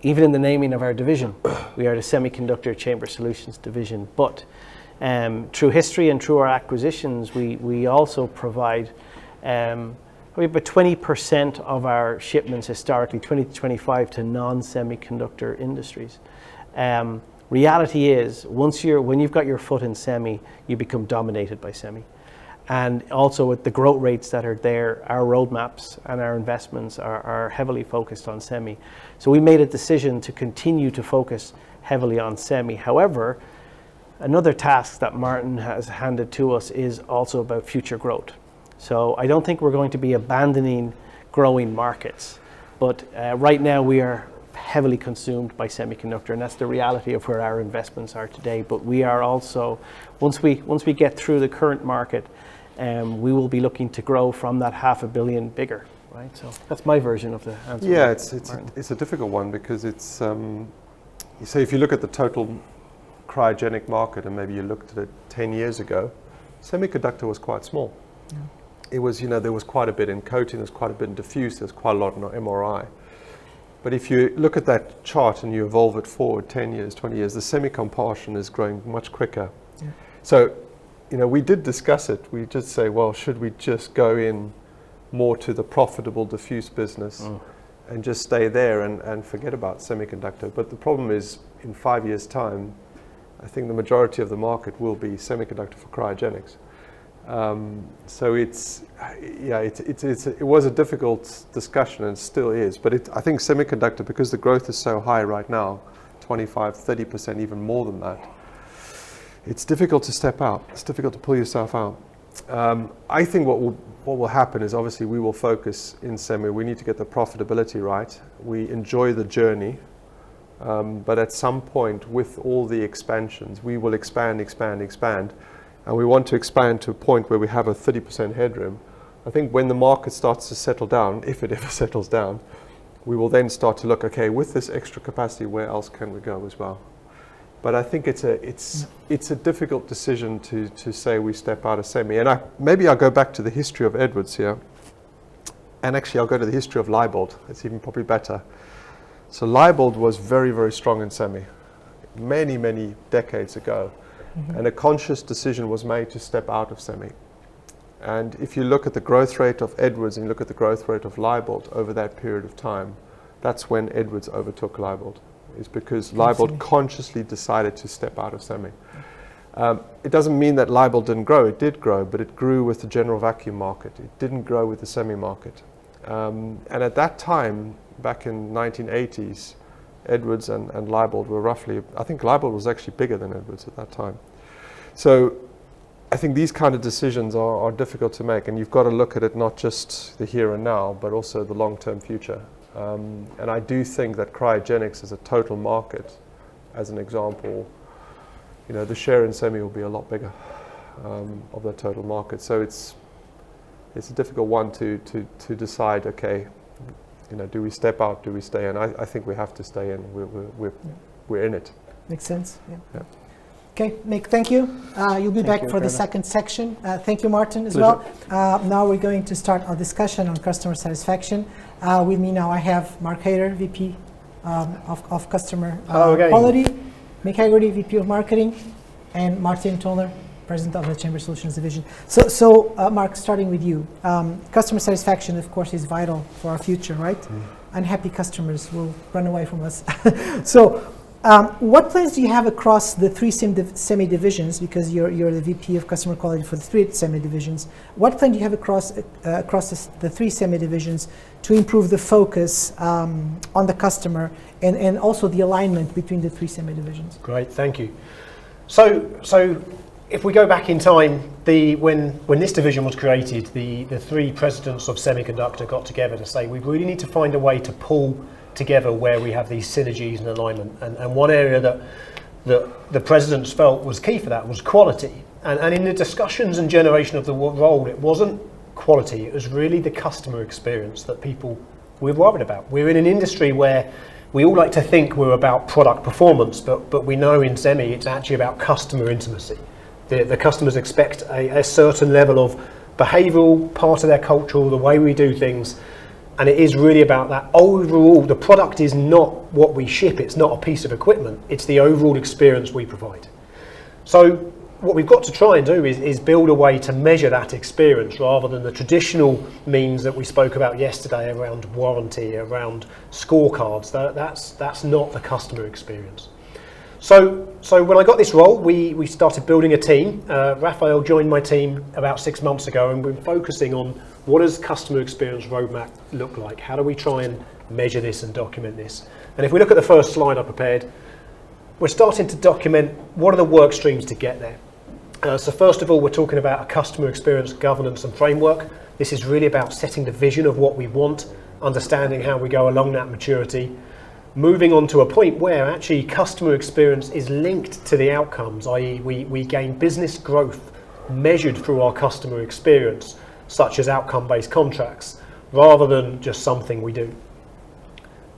even in the naming of our division, we are the Semiconductor Chamber Solutions division. But through history and through our acquisitions, we also provide about 20% of our shipments historically, 20 to 25, to non-semiconductor industries. Reality is, when you've got your foot in semi, you become dominated by semi. And also with the growth rates that are there, our roadmaps and our investments are heavily focused on semi. So we made a decision to continue to focus heavily on semi. However, another task that Martin has handed to us is also about future growth. So I don't think we're going to be abandoning growing markets, but right now we are heavily consumed by semiconductor, and that's the reality of where our investments are today. But we are also, once we get through the current market, we will be looking to grow from that $500 million bigger, right? So that's my version of the answer. Yeah, it's a difficult one, because it's so if you look at the total cryogenic market, and maybe you looked at it 10 years ago, semiconductor was quite small. Yeah. It was, there was quite a bit in coating, there's quite a bit in diffuse, there's quite a lot in MRI. But if you look at that chart and you evolve it forward 10 years, 20 years, the semicon portion is growing much quicker. Yeah. So, we did discuss it. We did say, well, should we just go in more to the profitable diffuse business and just stay there and forget about semiconductor? But the problem is, in 5 years' time, I think the majority of the market will be semiconductor for cryogenics. So it was a difficult discussion, and still is. But I think semiconductor, because the growth is so high right now, 25, 30%, even more than that, it's difficult to step out. It's difficult to pull yourself out. I think what will happen is, obviously we will focus in semi. We need to get the profitability right. We enjoy the journey. But at some point, with all the expansions, we will expand. And we want to expand to a point where we have a 30% headroom. I think when the market starts to settle down, if it ever settles down, we will then start to look, okay, with this extra capacity, where else can we go as well? But I think it's a difficult decision to say we step out of semi. And maybe I'll go back to the history of Edwards here. And actually, I'll go to the history of Leibold. It's even probably better. So Leibold was very, very strong in semi, many, many decades ago. And a conscious decision was made to step out of semi. And if you look at the growth rate of Edwards and you look at the growth rate of Leibold over that period of time, that's when Edwards overtook Leibold. Is because Leibold consciously decided to step out of semi. It doesn't mean that Leibold didn't grow. It did grow, but it grew with the general vacuum market. It didn't grow with the semi market. And at that time, back in 1980s, Edwards and Leibold were roughly, I think Leibold was actually bigger than Edwards at that time. So I think these kind of decisions are difficult to make, and you've got to look at it not just the here and now, but also the long-term future. And I do think that cryogenics as a total market, as an example, the share in semi will be a lot bigger of the total market. So it's a difficult one to decide, okay, do we step out, do we stay in? I think we have to stay in. We're in it. Makes sense. Yeah. Okay, Mick, thank you. You'll be back for the second section. Thank you, Martin, as well. Now we're going to start our discussion on customer satisfaction. With me now I have Mark Hayter, VP of Customer Quality, Mick Haggerty, VP of Marketing, and Martin Toller, President of the Chamber Solutions Division. So Mark, starting with you. Customer satisfaction, of course, is vital for our future, right? Unhappy customers will run away from us. So what plans do you have across the three semi divisions, because you're the VP of Customer Quality for the three semi divisions? What plan do you have across the three semi divisions to improve the focus on the customer and also the alignment between the three semi divisions? Great, thank you. So if we go back in time, when this division was created, the three presidents of semiconductor got together to say we really need to find a way to pull together where we have these synergies and alignment. And one area that the presidents felt was key for that was quality. And in the discussions and generation of the role, it wasn't quality, it was really the customer experience that people were worried about. We're in an industry where we all like to think we're about product performance, but we know in semi it's actually about customer intimacy. The customers expect a certain level of behavioural part of their culture, the way we do things. And it is really about that overall, the product is not what we ship, it's not a piece of equipment, it's the overall experience we provide. So what we've got to try and do is build a way to measure that experience rather than the traditional means that we spoke about yesterday around warranty, around scorecards. That's not the customer experience. So when I got this role, we started building a team. Raphael joined my team about 6 months ago, and we're focusing on what does customer experience roadmap look like? How do we try and measure this and document this? And if we look at the first slide I prepared, we're starting to document what are the work streams to get there. So first of all, we're talking about a customer experience governance and framework. This is really about setting the vision of what we want, understanding how we go along that maturity, moving on to a point where actually customer experience is linked to the outcomes, i.e. we gain business growth measured through our customer experience, such as outcome-based contracts, rather than just something we do.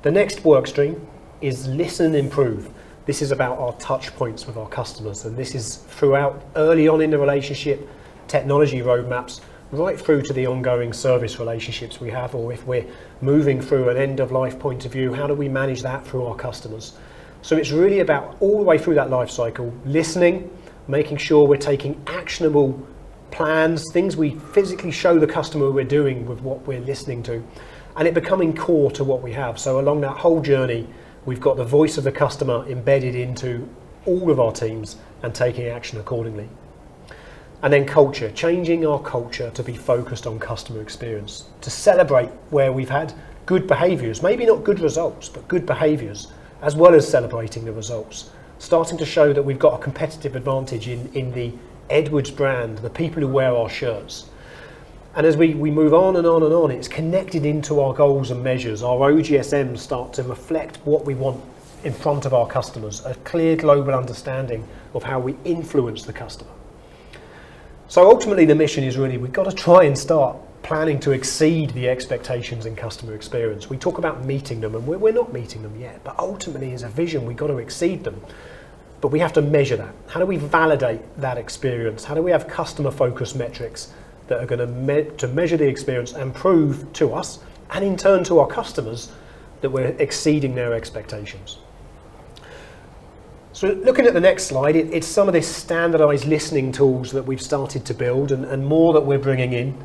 The next work stream is listen and improve. This is about our touch points with our customers, and this is throughout early on in the relationship, technology roadmaps, right through to the ongoing service relationships we have, or if we're moving through an end-of-life point of view, how do we manage that through our customers? So it's really about all the way through that life cycle, listening, making sure we're taking actionable plans, things we physically show the customer we're doing with what we're listening to, and it becoming core to what we have. So along that whole journey, we've got the voice of the customer embedded into all of our teams and taking action accordingly. And then culture, changing our culture to be focused on customer experience, to celebrate where we've had good behaviours, maybe not good results, but good behaviours, as well as celebrating the results. Starting to show that we've got a competitive advantage in the Edwards brand, the people who wear our shirts. And as we move on and on and on, it's connected into our goals and measures. Our OGSMs start to reflect what we want in front of our customers, a clear global understanding of how we influence the customer. So ultimately the mission is really, we've got to try and start planning to exceed the expectations in customer experience. We talk about meeting them, and we're not meeting them yet, but ultimately as a vision we've got to exceed them. But we have to measure that. How do we validate that experience? How do we have customer focused metrics that are going to measure the experience and prove to us, and in turn to our customers, that we're exceeding their expectations? So looking at the next slide, it's some of this standardized listening tools that we've started to build, and more that we're bringing in.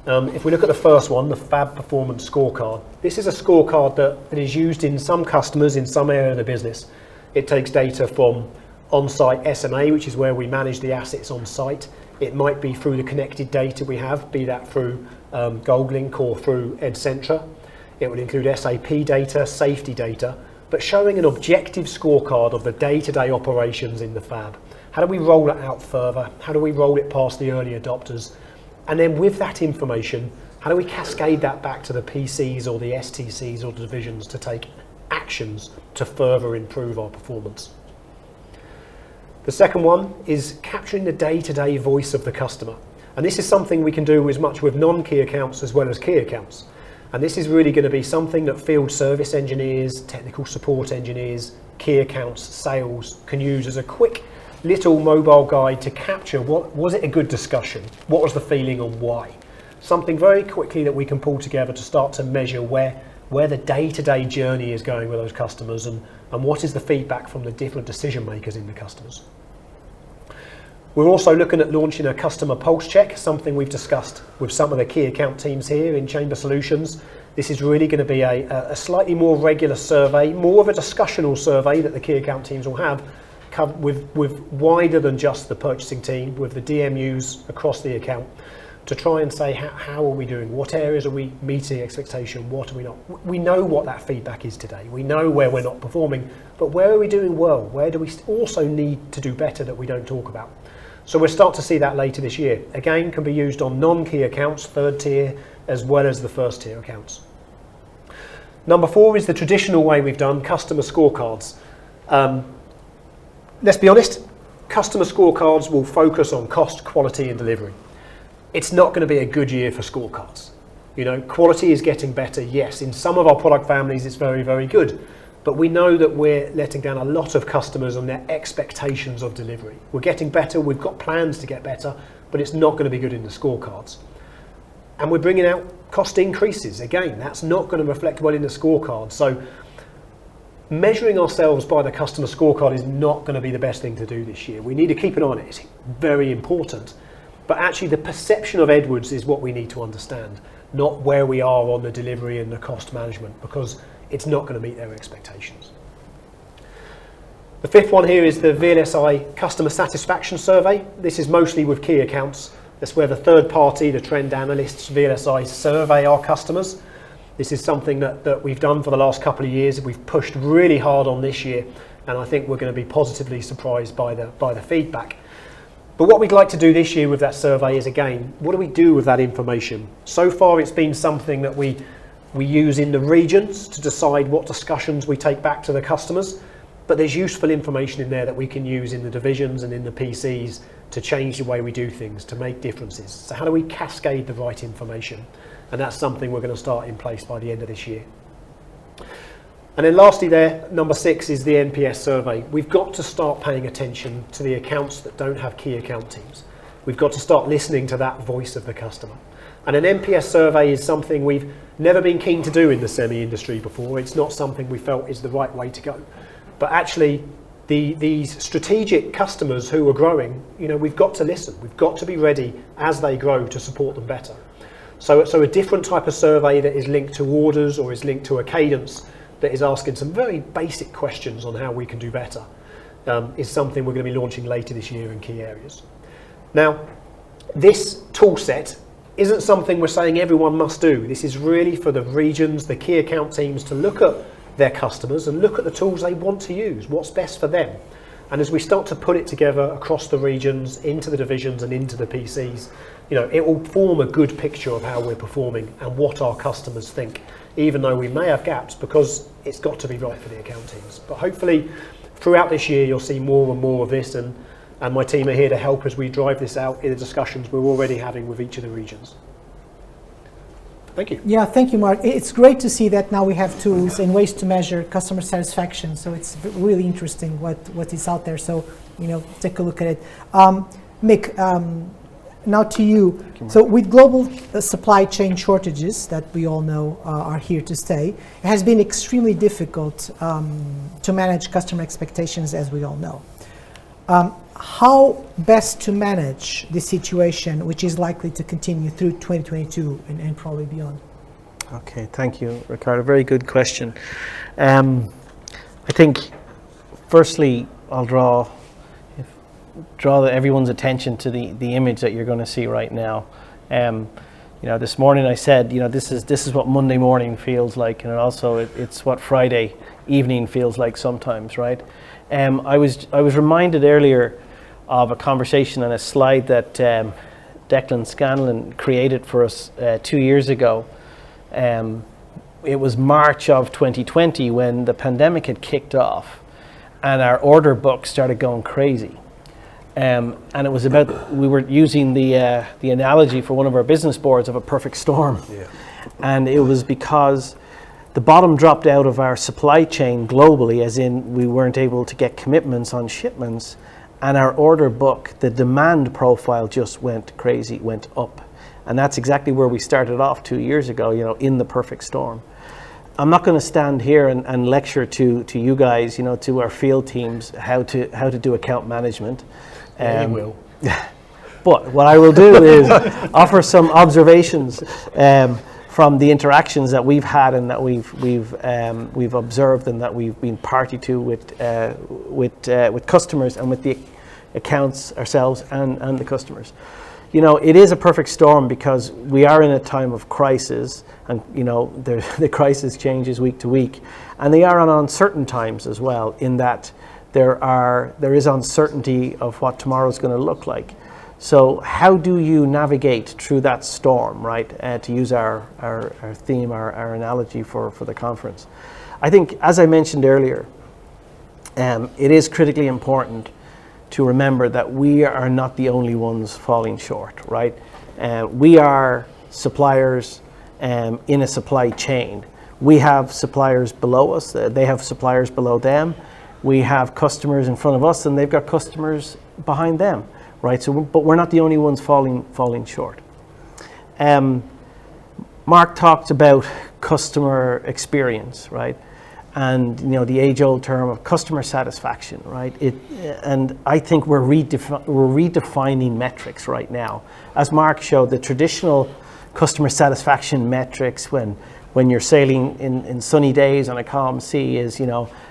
If we look at the first one, the Fab Performance Scorecard, this is a scorecard that is used in some customers in some area of the business. It takes data from on-site SMA, which is where we manage the assets on site. It might be through the connected data we have, be that through GoldLink or through EdCentra. It will include SAP data, safety data, but showing an objective scorecard of the day-to-day operations in the Fab. How do we roll it out further? How do we roll it past the early adopters? And then with that information, how do we cascade that back to the PCs or the STCs or the divisions to take actions to further improve our performance? The second one is capturing the day-to-day voice of the customer. And this is something we can do as much with non-key accounts as well as key accounts. And this is really going to be something that field service engineers, technical support engineers, key accounts, sales can use as a quick little mobile guide to capture what was it a good discussion, what was the feeling and why. Something very quickly that we can pull together to start to measure where the day-to-day journey is going with those customers, and what is the feedback from the different decision makers in the customers. We're also looking at launching a customer pulse check, something we've discussed with some of the key account teams here in Chamber Solutions. This is really going to be a slightly more regular survey, more of a discussional survey that the key account teams will have, with wider than just the purchasing team, with the DMUs across the account, to try and say how are we doing, what areas are we meeting expectation, what are we not. We know what that feedback is today, we know where we're not performing, but where are we doing well, where do we also need to do better that we don't talk about. So we'll start to see that later this year. Again, can be used on non-key accounts, third tier, as well as the first tier accounts. Number 4 is the traditional way we've done customer scorecards. Let's be honest, customer scorecards will focus on cost, quality and delivery. It's not going to be a good year for scorecards. You know, quality is getting better, yes. In some of our product families it's very, very good. But we know that we're letting down a lot of customers on their expectations of delivery. We're getting better, we've got plans to get better, but it's not going to be good in the scorecards. And we're bringing out cost increases. Again, that's not going to reflect well in the scorecard. So measuring ourselves by the customer scorecard is not going to be the best thing to do this year. We need to keep an eye on it. It's very important. But actually the perception of Edwards is what we need to understand, not where we are on the delivery and the cost management, because it's not going to meet their expectations. The 5th one here is the VLSI Customer Satisfaction Survey. This is mostly with key accounts. That's where the third party, the trend analysts, VLSI, survey our customers. This is something that we've done for the last couple of years. We've pushed really hard on this year, and I think we're going to be positively surprised by the feedback. But what we'd like to do this year with that survey is, again, what do we do with that information? So far it's been something that we use in the regions to decide what discussions we take back to the customers, but there's useful information in there that we can use in the divisions and in the PCs to change the way we do things, to make differences. So how do we cascade the right information? And that's something we're going to start in place by the end of this year. And then lastly there, number 6 is the NPS survey. We've got to start paying attention to the accounts that don't have key account teams. We've got to start listening to that voice of the customer. And an NPS survey is something we've never been keen to do in the semi-industry before. It's not something we felt is the right way to go. But actually, these strategic customers who are growing, you know, we've got to listen. We've got to be ready as they grow to support them better. So a different type of survey that is linked to orders or is linked to a cadence that is asking some very basic questions on how we can do better is something we're going to be launching later this year in key areas. Now, this tool set isn't something we're saying everyone must do. This is really for the regions, the key account teams to look at their customers and look at the tools they want to use, what's best for them. And as we start to put it together across the regions, into the divisions and into the PCs, you know, it will form a good picture of how we're performing and what our customers think, even though we may have gaps, because it's got to be right for the account teams. But hopefully throughout this year you'll see more and more of this, and my team are here to help as we drive this out in the discussions we're already having with each of the regions. Thank you. Yeah, thank you, Mark. It's great to see that now we have tools and ways to measure customer satisfaction. So it's really interesting what is out there. So, take a look at it. Mick, now to you. So with global supply chain shortages that we all know are here to stay, it has been extremely difficult to manage customer expectations, as we all know. How best to manage this situation, which is likely to continue through 2022 and probably beyond? Okay, thank you, Ricardo. Very good question. I think, firstly, I'll draw everyone's attention to the image that you're going to see right now. This morning I said, this is what Monday morning feels like, and also it's what Friday evening feels like sometimes, right? I was reminded earlier of a conversation and a slide that Declan Scanlon created for us 2 years ago. It was March of 2020 when the pandemic had kicked off and our order book started going crazy. And it was about, we were using the analogy for one of our business boards of a perfect storm. Yeah. And it was because the bottom dropped out of our supply chain globally, as in we weren't able to get commitments on shipments, and our order book, the demand profile just went crazy, went up. And that's exactly where we started off 2 years ago, in the perfect storm. I'm not going to stand here and lecture to you guys, to our field teams, how to do account management. You will. But what I will do is offer some observations from the interactions that we've had and that we've observed and that we've been party to with customers and with the accounts ourselves and the customers. It is a perfect storm because we are in a time of crisis, and the crisis changes week to week, and they are on uncertain times as well, in that there is uncertainty of what tomorrow's going to look like. So how do you navigate through that storm, right? To use our theme, our analogy for the conference. I think, as I mentioned earlier, it is critically important to remember that we are not the only ones falling short, right? We are suppliers in a supply chain. We have suppliers below us, they have suppliers below them. We have customers in front of us and they've got customers behind them, right? So, but we're not the only ones falling short. Mark talked about customer experience, right? And the age-old term of customer satisfaction, right? And I think we're redefining metrics right now. As Mark showed, the traditional customer satisfaction metrics when you're sailing in sunny days on a calm sea is,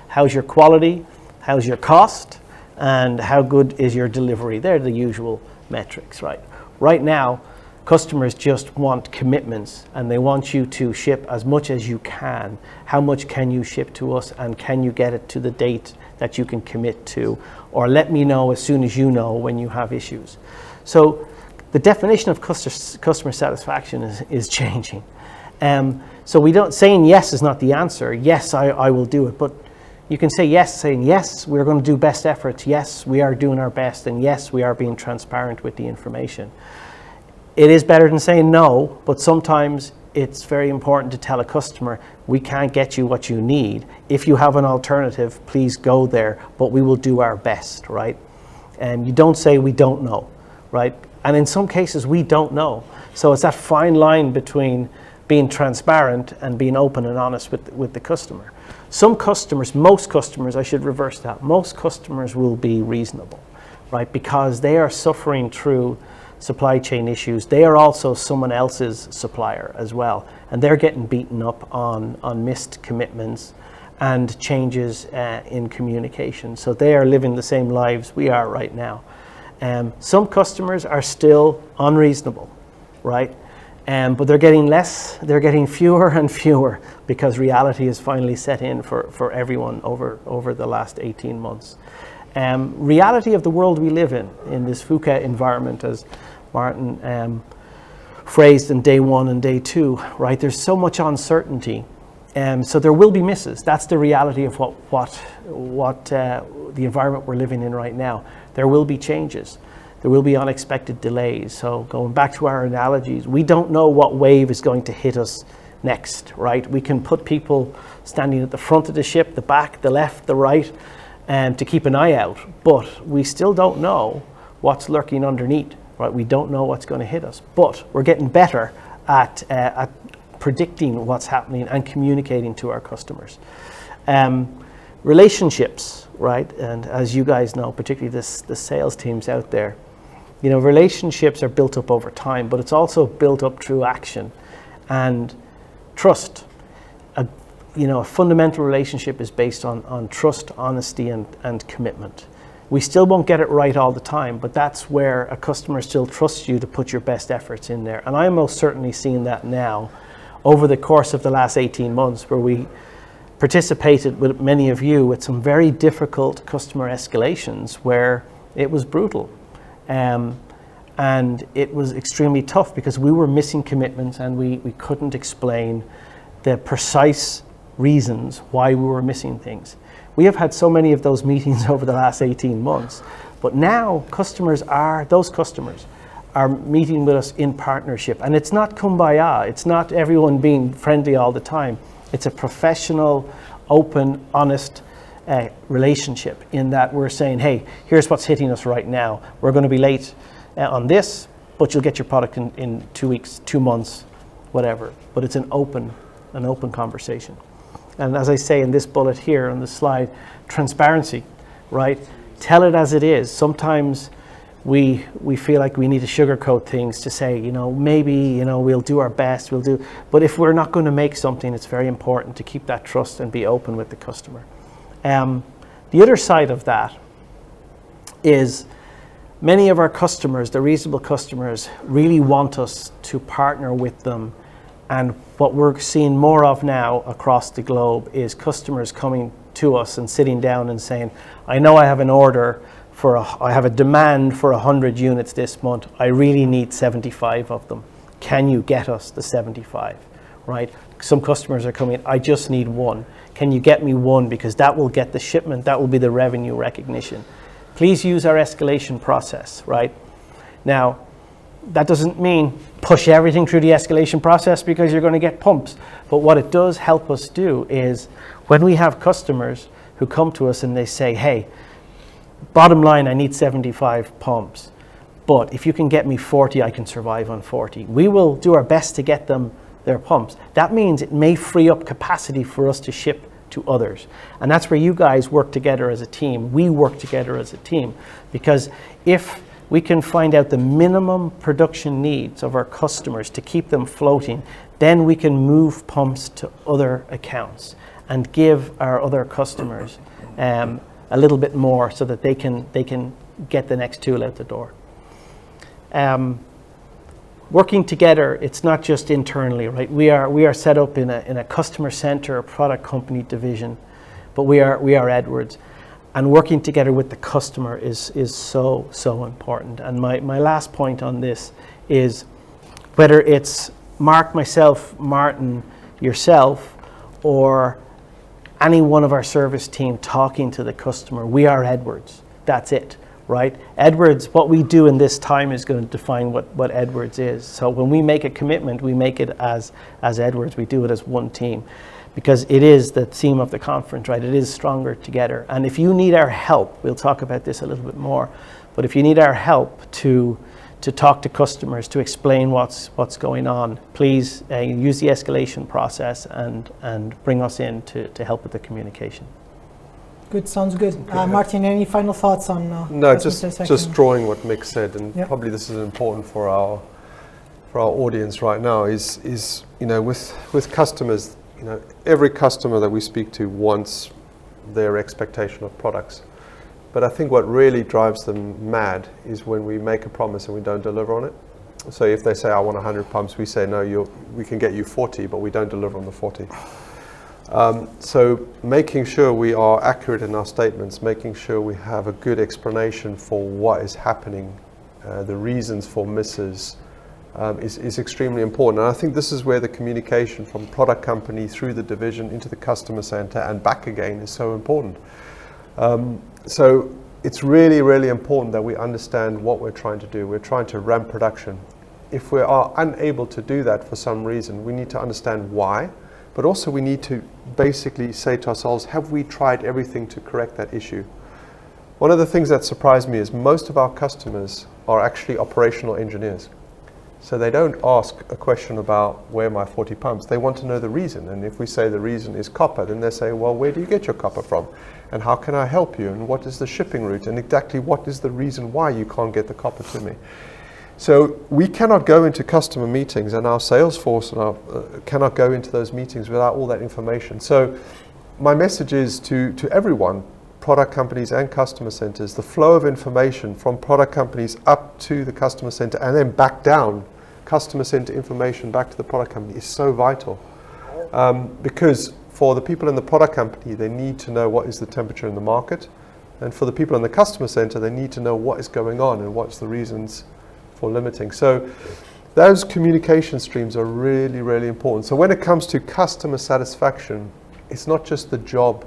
how's your quality, how's your cost, and how good is your delivery. They're the usual metrics, right? Right now, customers just want commitments and they want you to ship as much as you can. How much can you ship to us, and can you get it to the date that you can commit to? Or let me know as soon as you know when you have issues. So the definition of customer satisfaction is changing. So saying yes is not the answer. Yes, I will do it, but you can say yes, saying yes, we're going to do best efforts. Yes, we are doing our best, and yes, we are being transparent with the information. It is better than saying no, but sometimes it's very important to tell a customer, we can't get you what you need. If you have an alternative, please go there, but we will do our best, right? And you don't say we don't know, right? And in some cases, we don't know. So it's that fine line between being transparent and being open and honest with the customer. Some customers, most customers, I should reverse that, most customers will be reasonable, right? Because they are suffering through supply chain issues. They are also someone else's supplier as well, and they're getting beaten up on missed commitments and changes in communication. So they are living the same lives we are right now. Some customers are still unreasonable, right? But they're getting fewer and fewer because reality has finally set in for everyone over the last 18 months. Reality of the world we live in this VUCA environment, as Martin phrased in day one and day two, right? There's so much uncertainty. So there will be misses. That's the reality of what the environment we're living in right now. There will be changes. There will be unexpected delays. So going back to our analogies, we don't know what wave is going to hit us next, right? We can put people standing at the front of the ship, the back, the left, the right, to keep an eye out. But we still don't know what's lurking underneath, right? We don't know what's going to hit us. But we're getting better at predicting what's happening and communicating to our customers. Relationships, right? And as you guys know, particularly the sales teams out there, you know, relationships are built up over time, but it's also built up through action and trust. A fundamental relationship is based on trust, honesty, and commitment. We still won't get it right all the time, but that's where a customer still trusts you to put your best efforts in there. And I'm most certainly seeing that now over the course of the last 18 months, where we participated with many of you with some very difficult customer escalations where it was brutal. And it was extremely tough because we were missing commitments and we couldn't explain the precise reasons why we were missing things. We have had so many of those meetings over the last 18 months, but now those customers are meeting with us in partnership. And it's not kumbaya, it's not everyone being friendly all the time. It's a professional, open, honest relationship in that we're saying, hey, here's what's hitting us right now. We're going to be late on this, but you'll get your product in 2 weeks, 2 months, whatever. But it's an open conversation. And as I say in this bullet here on the slide, transparency, right? Tell it as it is. Sometimes we feel like we need to sugarcoat things to say, maybe, we'll do our best, but if we're not going to make something, it's very important to keep that trust and be open with the customer. The other side of that is many of our customers, the reasonable customers, really want us to partner with them. And what we're seeing more of now across the globe is customers coming to us and sitting down and saying, I know I have an order I have a demand for 100 units this month. I really need 75 of them. Can you get us the 75, right? Some customers are coming, I just need one. Can you get me one? Because that will get the shipment, that will be the revenue recognition. Please use our escalation process, right? Now, that doesn't mean push everything through the escalation process because you're going to get pumps. But what it does help us do is when we have customers who come to us and they say, hey, bottom line, I need 75 pumps, but if you can get me 40, I can survive on 40. We will do our best to get them their pumps. That means it may free up capacity for us to ship to others. And that's where you guys work together as a team. We work together as a team, because if we can find out the minimum production needs of our customers to keep them floating, then we can move pumps to other accounts and give our other customers a little bit more so that they can get the next tool out the door. Working together, it's not just internally, right? We are set up in a customer center, a product company division, but we are Edwards. And working together with the customer is so important. And my last point on this is whether it's Mark, myself, Martin, yourself, or any one of our service team talking to the customer, we are Edwards. That's it, right? Edwards, what we do in this time is going to define what Edwards is. So when we make a commitment, we make it as Edwards. We do it as one team, because it is the theme of the conference, right? It is stronger together. And if you need our help, we'll talk about this a little bit more, but if you need our help to talk to customers, to explain what's going on, please use the escalation process and bring us in to help with the communication. Good, sounds good. Martin, any final thoughts on No, just drawing what Mick said, and probably this is important for our audience right now, is with customers, every customer that we speak to wants their expectation of products. But I think what really drives them mad is when we make a promise and we don't deliver on it. So if they say, I want 100 pumps, we say, no, we can get you 40, but we don't deliver on the 40. So making sure we are accurate in our statements, making sure we have a good explanation for what is happening, the reasons for misses, is extremely important. And I think this is where the communication from product company through the division into the customer center and back again is so important. So it's really, really important that we understand what we're trying to do. We're trying to ramp production. If we are unable to do that for some reason, we need to understand why, but also we need to basically say to ourselves, have we tried everything to correct that issue? One of the things that surprised me is most of our customers are actually operational engineers. So they don't ask a question about where are my 40 pumps. They want to know the reason. And if we say the reason is copper, then they say, well, where do you get your copper from? And how can I help you? And what is the shipping route? And exactly what is the reason why you can't get the copper to me? So we cannot go into customer meetings, and our sales force cannot go into those meetings without all that information. So my message is to everyone, product companies and customer centers, the flow of information from product companies up to the customer center and then back down, customer center information back to the product company is so vital. Because for the people in the product company, they need to know what is the temperature in the market. And for the people in the customer center, they need to know what is going on and what's the reasons for limiting. So those communication streams are really, really important. So when it comes to customer satisfaction, it's not just the job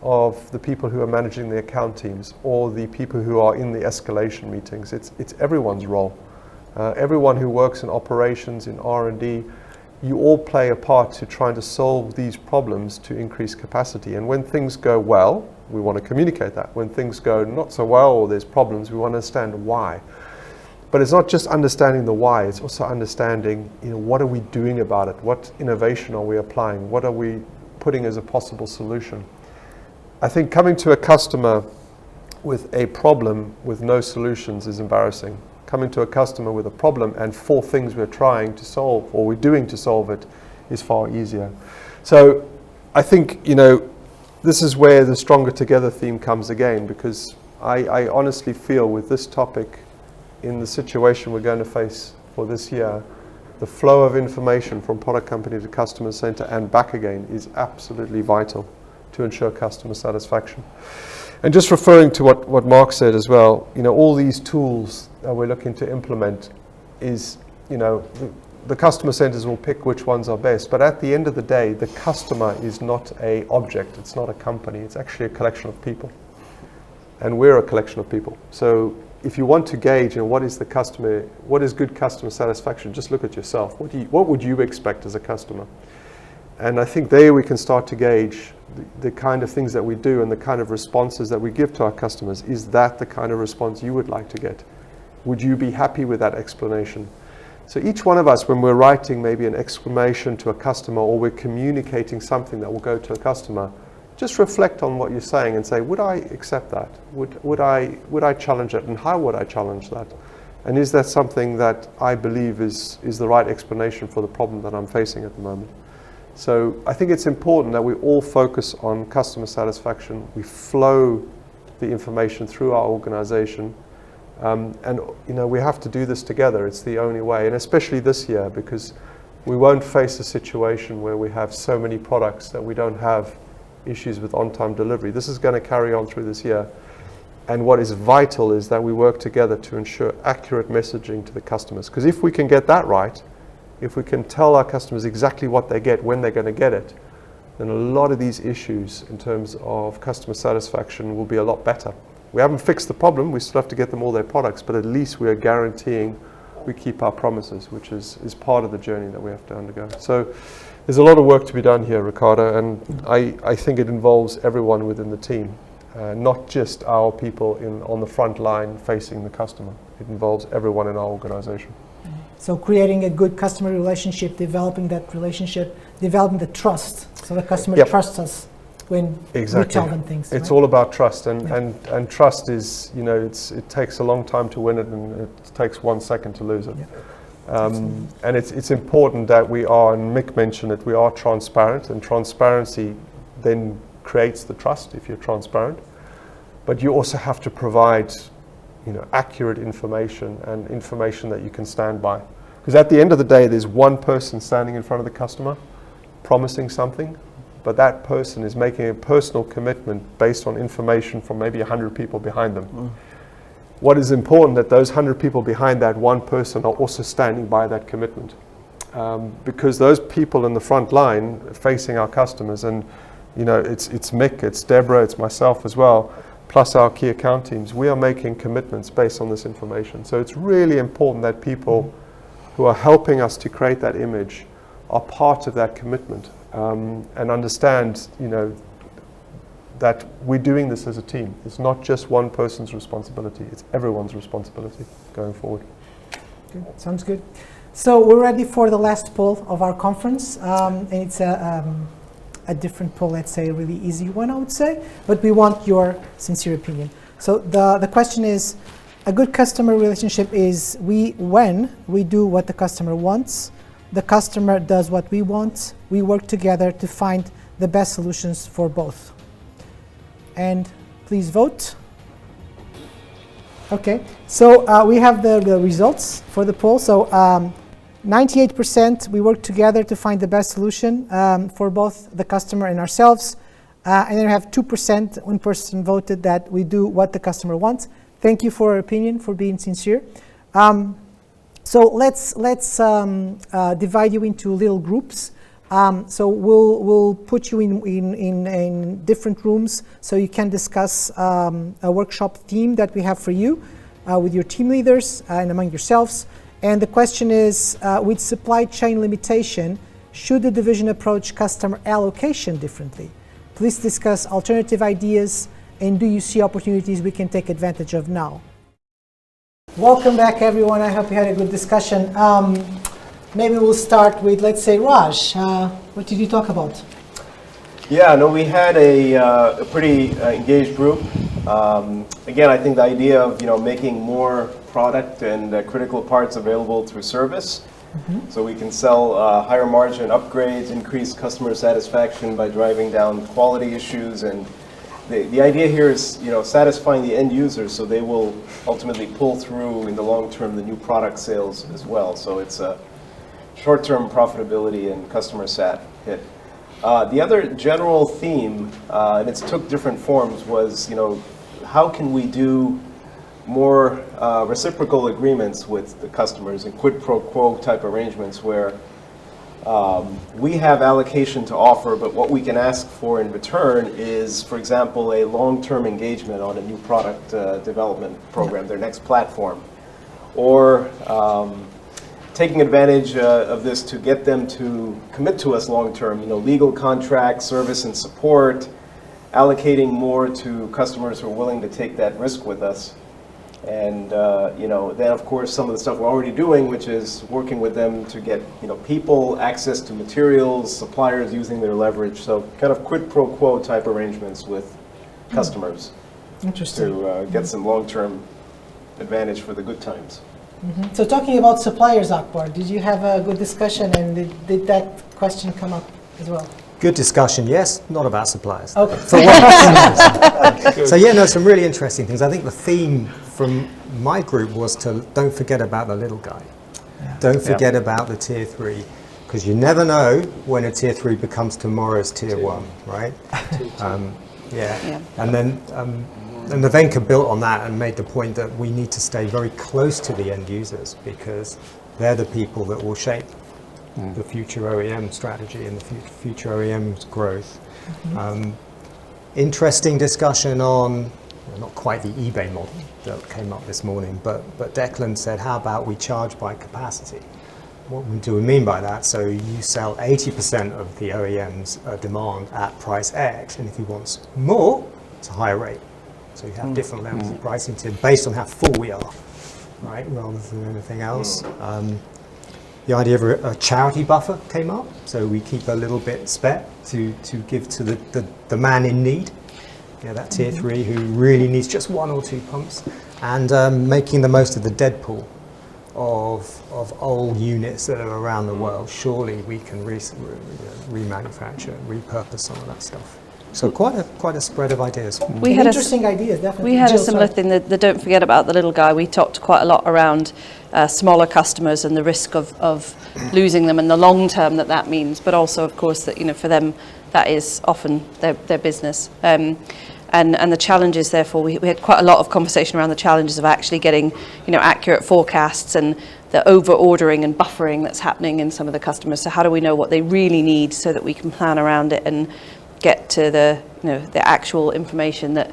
of the people who are managing the account teams or the people who are in the escalation meetings. It's everyone's role. Everyone who works in operations, in R&D, you all play a part to trying to solve these problems to increase capacity. And when things go well, we want to communicate that. When things go not so well or there's problems, we want to understand why. But it's not just understanding the why, it's also understanding, what are we doing about it? What innovation are we applying? What are we putting as a possible solution? I think coming to a customer with a problem with no solutions is embarrassing. Coming to a customer with a problem and 4 things we're trying to solve or we're doing to solve it is far easier. So I think, this is where the Stronger Together theme comes again, because I honestly feel with this topic, in the situation we're going to face for this year, the flow of information from product company to customer center and back again is absolutely vital to ensure customer satisfaction. And just referring to what Mark said as well, all these tools that we're looking to implement is, the customer centers will pick which ones are best, but at the end of the day, the customer is not an object, it's not a company, it's actually a collection of people. And we're a collection of people. So if you want to gauge what is good customer satisfaction, just look at yourself. What would you expect as a customer? And I think there we can start to gauge the kind of things that we do and the kind of responses that we give to our customers. Is that the kind of response you would like to get? Would you be happy with that explanation? So each one of us, when we're writing maybe an exclamation to a customer or we're communicating something that will go to a customer, just reflect on what you're saying and say, would I accept that? Would I challenge it? And how would I challenge that? And is that something that I believe is the right explanation for the problem that I'm facing at the moment? So I think it's important that we all focus on customer satisfaction. We flow the information through our organization. And we have to do this together. It's the only way. And especially this year, because we won't face a situation where we have so many products that we don't have issues with on-time delivery. This is going to carry on through this year. And what is vital is that we work together to ensure accurate messaging to the customers. Because if we can get that right, if we can tell our customers exactly what they get, when they're going to get it, then a lot of these issues in terms of customer satisfaction will be a lot better. We haven't fixed the problem, we still have to get them all their products, but at least we are guaranteeing we keep our promises, which is part of the journey that we have to undergo. So there's a lot of work to be done here, Ricardo, and I think it involves everyone within the team, not just our people on the front line facing the customer. It involves everyone in our organization. So creating a good customer relationship, developing that relationship, developing the trust, so the customer trusts us when we tell them things. It's all about trust, and trust is, it takes a long time to win it, and it takes 1 second to lose it. And it's important that we are, and Mick mentioned it, we are transparent, and transparency then creates the trust if you're transparent. But you also have to provide accurate information and information that you can stand by. Because at the end of the day, there's one person standing in front of the customer promising something, but that person is making a personal commitment based on information from maybe 100 people behind them. What is important that those 100 people behind that one person are also standing by that commitment. Because those people in the front line facing our customers, and it's Mick, it's Deborah, it's myself as well, plus our key account teams, we are making commitments based on this information. So it's really important that people who are helping us to create that image are part of that commitment, and understand, that we're doing this as a team. It's not just one person's responsibility, it's everyone's responsibility going forward. Good. Sounds good. So we're ready for the last poll of our conference, and it's a different poll, let's say a really easy one, I would say, but we want your sincere opinion. So the question is, a good customer relationship is when we do what the customer wants, the customer does what we want, we work together to find the best solutions for both. And please vote. Okay, so we have the results for the poll. So 98% we work together to find the best solution for both the customer and ourselves. And then we have 2%, one person voted that we do what the customer wants. Thank you for your opinion, for being sincere. So let's divide you into little groups. So we'll put you in different rooms so you can discuss a workshop theme that we have for you with your team leaders and among yourselves. And the question is, with supply chain limitation, should the division approach customer allocation differently? Please discuss alternative ideas, and do you see opportunities we can take advantage of now? Welcome back, everyone. I hope you had a good discussion. Maybe we'll start with, let's say, Raj. What did you talk about? Yeah, no, we had a pretty engaged group. Again, I think the idea of making more product and critical parts available through service, so we can sell higher margin upgrades, increase customer satisfaction by driving down quality issues, and the idea here is satisfying the end users so they will ultimately pull through in the long term the new product sales as well. So it's a short-term profitability and customer sat hit. The other general theme, and it's took different forms, was how can we do more reciprocal agreements with the customers and quid pro quo type arrangements where we have allocation to offer, but what we can ask for in return is, for example, a long-term engagement on a new product development program, their next platform, or taking advantage of this to get them to commit to us long-term, legal contracts, service and support, allocating more to customers who are willing to take that risk with us. And then of course some of the stuff we're already doing, which is working with them to get people, access to materials, suppliers using their leverage. So kind of quid pro quo type arrangements with customers. Interesting. To get some long-term advantage for the good times. So talking about suppliers, Akbar, did you have a good discussion, and did that question come up as well? Good discussion, yes, not about suppliers. Okay. So yeah, no, some really interesting things. I think the theme from my group was to don't forget about the little guy. Yeah. Don't forget about the tier 3, because you never know when a tier 3 becomes tomorrow's tier 1, right? And then and Nevenka built on that and made the point that we need to stay very close to the end users, because they're the people that will shape the future OEM strategy and the future OEM's growth. Interesting discussion on, not quite the eBay model that came up this morning, but Declan said, how about we charge by capacity? What do we mean by that? So you sell 80% of the OEM's demand at price X, and if he wants more, it's a higher rate. So you have different levels of pricing tier based on how full we are, right, rather than anything else. The idea of a charity buffer came up, so we keep a little bit spare to give to the man in need, that tier 3 who really needs just 1 or 2 pumps, and making the most of the dead pool of old units that are around the world. Surely we can remanufacture, repurpose some of that stuff. So quite a spread of ideas. We had interesting ideas, definitely. We had a similar thing, the don't forget about the little guy. We talked quite a lot around smaller customers and the risk of losing them and the long term that means, but also of course that for them that is often their business. And the challenges, therefore, we had quite a lot of conversation around the challenges of actually getting accurate forecasts and the over ordering and buffering that's happening in some of the customers. So how do we know what they really need so that we can plan around it and get to the actual information that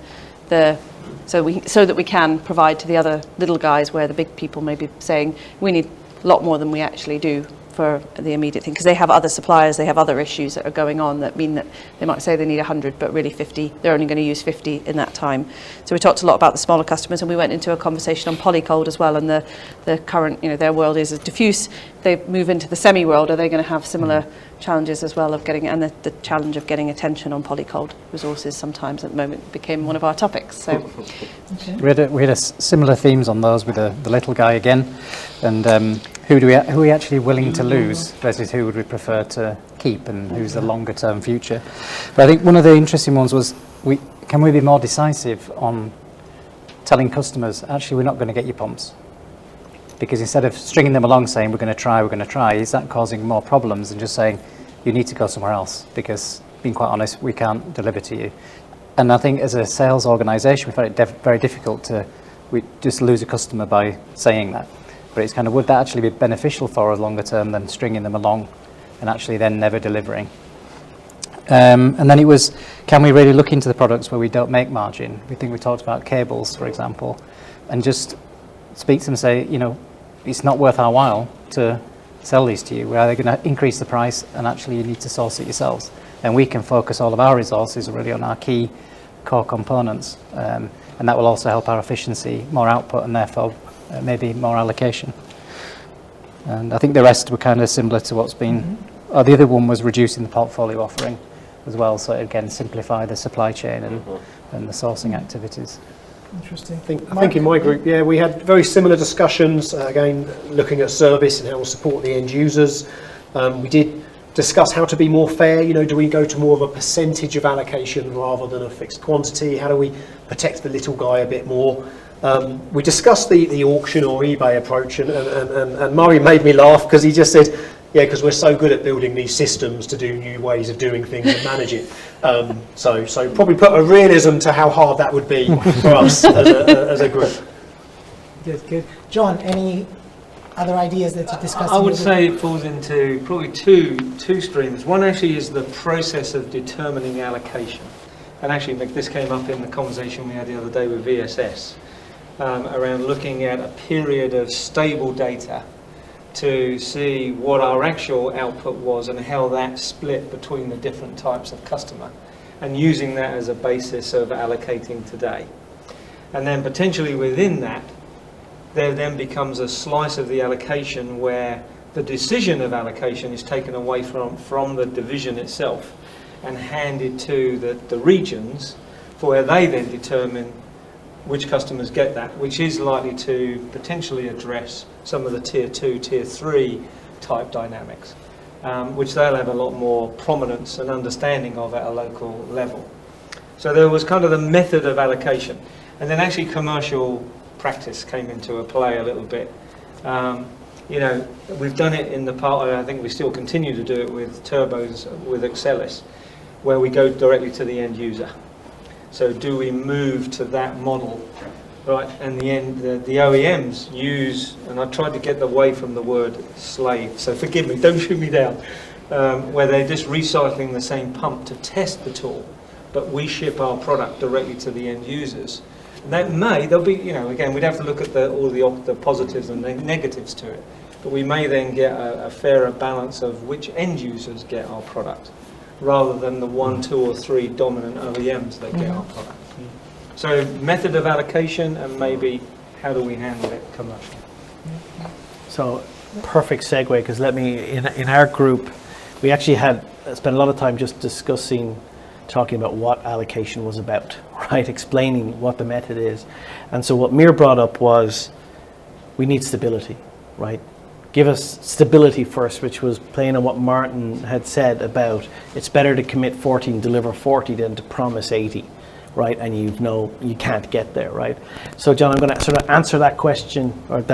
so that we can provide to the other little guys, where the big people may be saying we need a lot more than we actually do for the immediate thing, because they have other suppliers, they have other issues that are going on that mean that they might say they need 100, but really 50, they're only going to use 50 in that time. So we talked a lot about the smaller customers, and we went into a conversation on polycold as well, and the current, their world is diffuse. They move into the semi world, are they going to have similar challenges as well of getting, and the challenge of getting attention on polycold resources sometimes at the moment became one of our topics. So we had a similar themes on those with the little guy again, and who are we actually willing to lose versus who would we prefer to keep, and who's the longer term future. But I think one of the interesting ones was can we be more decisive on telling customers, actually we're not going to get your pumps, because instead of stringing them along saying we're going to try, is that causing more problems than just saying you need to go somewhere else, because being quite honest, we can't deliver to you. And I think as a sales organisation we found it very difficult we just lose a customer by saying that. But it's kind of, would that actually be beneficial for us longer term than stringing them along and actually then never delivering? And then it was, can we really look into the products where we don't make margin? We talked about cables, for example, and just speak to them and say, it's not worth our while to sell these to you. We're either going to increase the price, and actually you need to source it yourselves. And we can focus all of our resources really on our key core components. And that will also help our efficiency, more output, and therefore maybe more allocation. And I think the rest were kind of similar to what's been. The other one was reducing the portfolio offering as well, so again simplify the supply chain and the sourcing activities. Interesting. I think in my group, we had very similar discussions, again looking at service and how we'll support the end users. We did discuss how to be more fair. Do we go to more of a percentage of allocation rather than a fixed quantity? How do we protect the little guy a bit more? We discussed the auction or eBay approach, and Murray made me laugh because he just said, because we're so good at building these systems to do new ways of doing things and manage it. So probably put a realism to how hard that would be for us as a group. Good. John, any other ideas that you discussed? I would say it falls into probably two streams. One actually is the process of determining allocation. And actually, this came up in the conversation we had the other day with VSS, around looking at a period of stable data to see what our actual output was and how that split between the different types of customer, and using that as a basis of allocating today. And then potentially within that, there then becomes a slice of the allocation where the decision of allocation is taken away from the division itself and handed to the regions, for where they then determine which customers get that, which is likely to potentially address some of the tier 2, tier 3 type dynamics, which they'll have a lot more prominence and understanding of at a local level. So there was kind of the method of allocation, and then actually commercial practice came into a play a little bit. We've done it in the past, I think we still continue to do it with turbos, with Excelis, where we go directly to the end user. So do we move to that model, right? And the OEMs use, and I tried to get away from the word slave, so forgive me, don't shoot me down, where they're just recycling the same pump to test the tool, but we ship our product directly to the end users. And there'll be, again, we'd have to look at all the positives and the negatives to it, but we may then get a fairer balance of which end users get our product, rather than the 1, 2 or 3 dominant OEMs that get our product. So method of allocation, and maybe how do we handle it commercially. So perfect segue, because in our group, we actually spent a lot of time just talking about what allocation was about, right? Explaining what the method is. And so what Mir brought up was, we need stability, right? Give us stability first, which was playing on what Martin had said about it's better to commit 40 and deliver 40 than to promise 80, right? And you can't get there, right? So John, I'm going to sort of answer that question, or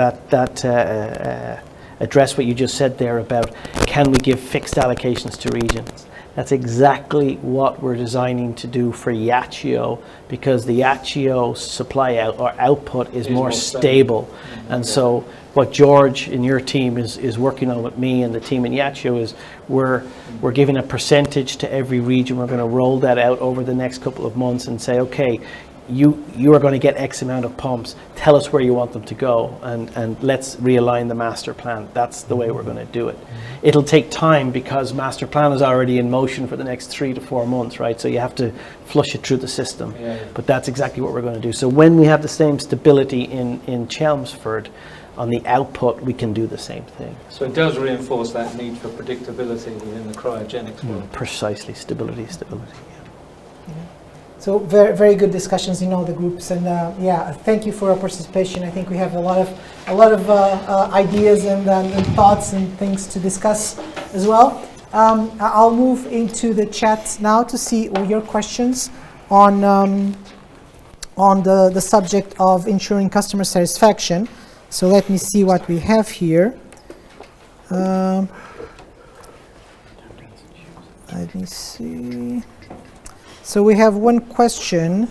address what you just said there about, can we give fixed allocations to regions? That's exactly what we're designing to do for Yachiyo, because the Yachiyo supply output is more stable. And so what George in your team is working on with me and the team in Yachiyo is we're giving a percentage to every region. We're going to roll that out over the next couple of months and say, okay, you are going to get X amount of pumps. Tell us where you want them to go, and let's realign the master plan. That's the way we're going to do it. It'll take time because master plan is already in motion for the next 3 to 4 months, right? So you have to flush it through the system. But that's exactly what we're going to do. So when we have the same stability in Chelmsford, on the output, we can do the same thing. So it does reinforce that need for predictability within the cryogenics world. Precisely, stability. So very, very good discussions in all the groups, and thank you for your participation. I think we have a lot of ideas and thoughts and things to discuss as well. I'll move into the chat now to see all your questions on the subject of ensuring customer satisfaction. So let me see what we have here. Let me see. So we have one question.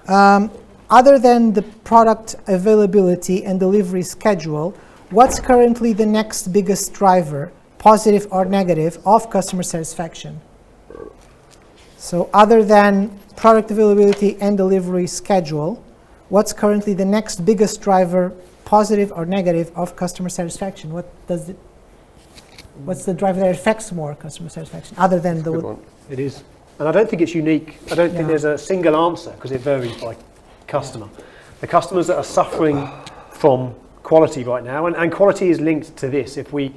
Other than the product availability and delivery schedule, what's currently the next biggest driver, positive or negative, of customer satisfaction? So other than product availability and delivery schedule, what's currently the next biggest driver, positive or negative, of customer satisfaction? What's the driver that affects more customer satisfaction, other than the... Good one. It is. And I don't think it's unique. I don't think there's a single answer, because it varies by customer. The customers that are suffering from quality right now, and quality is linked to this. If we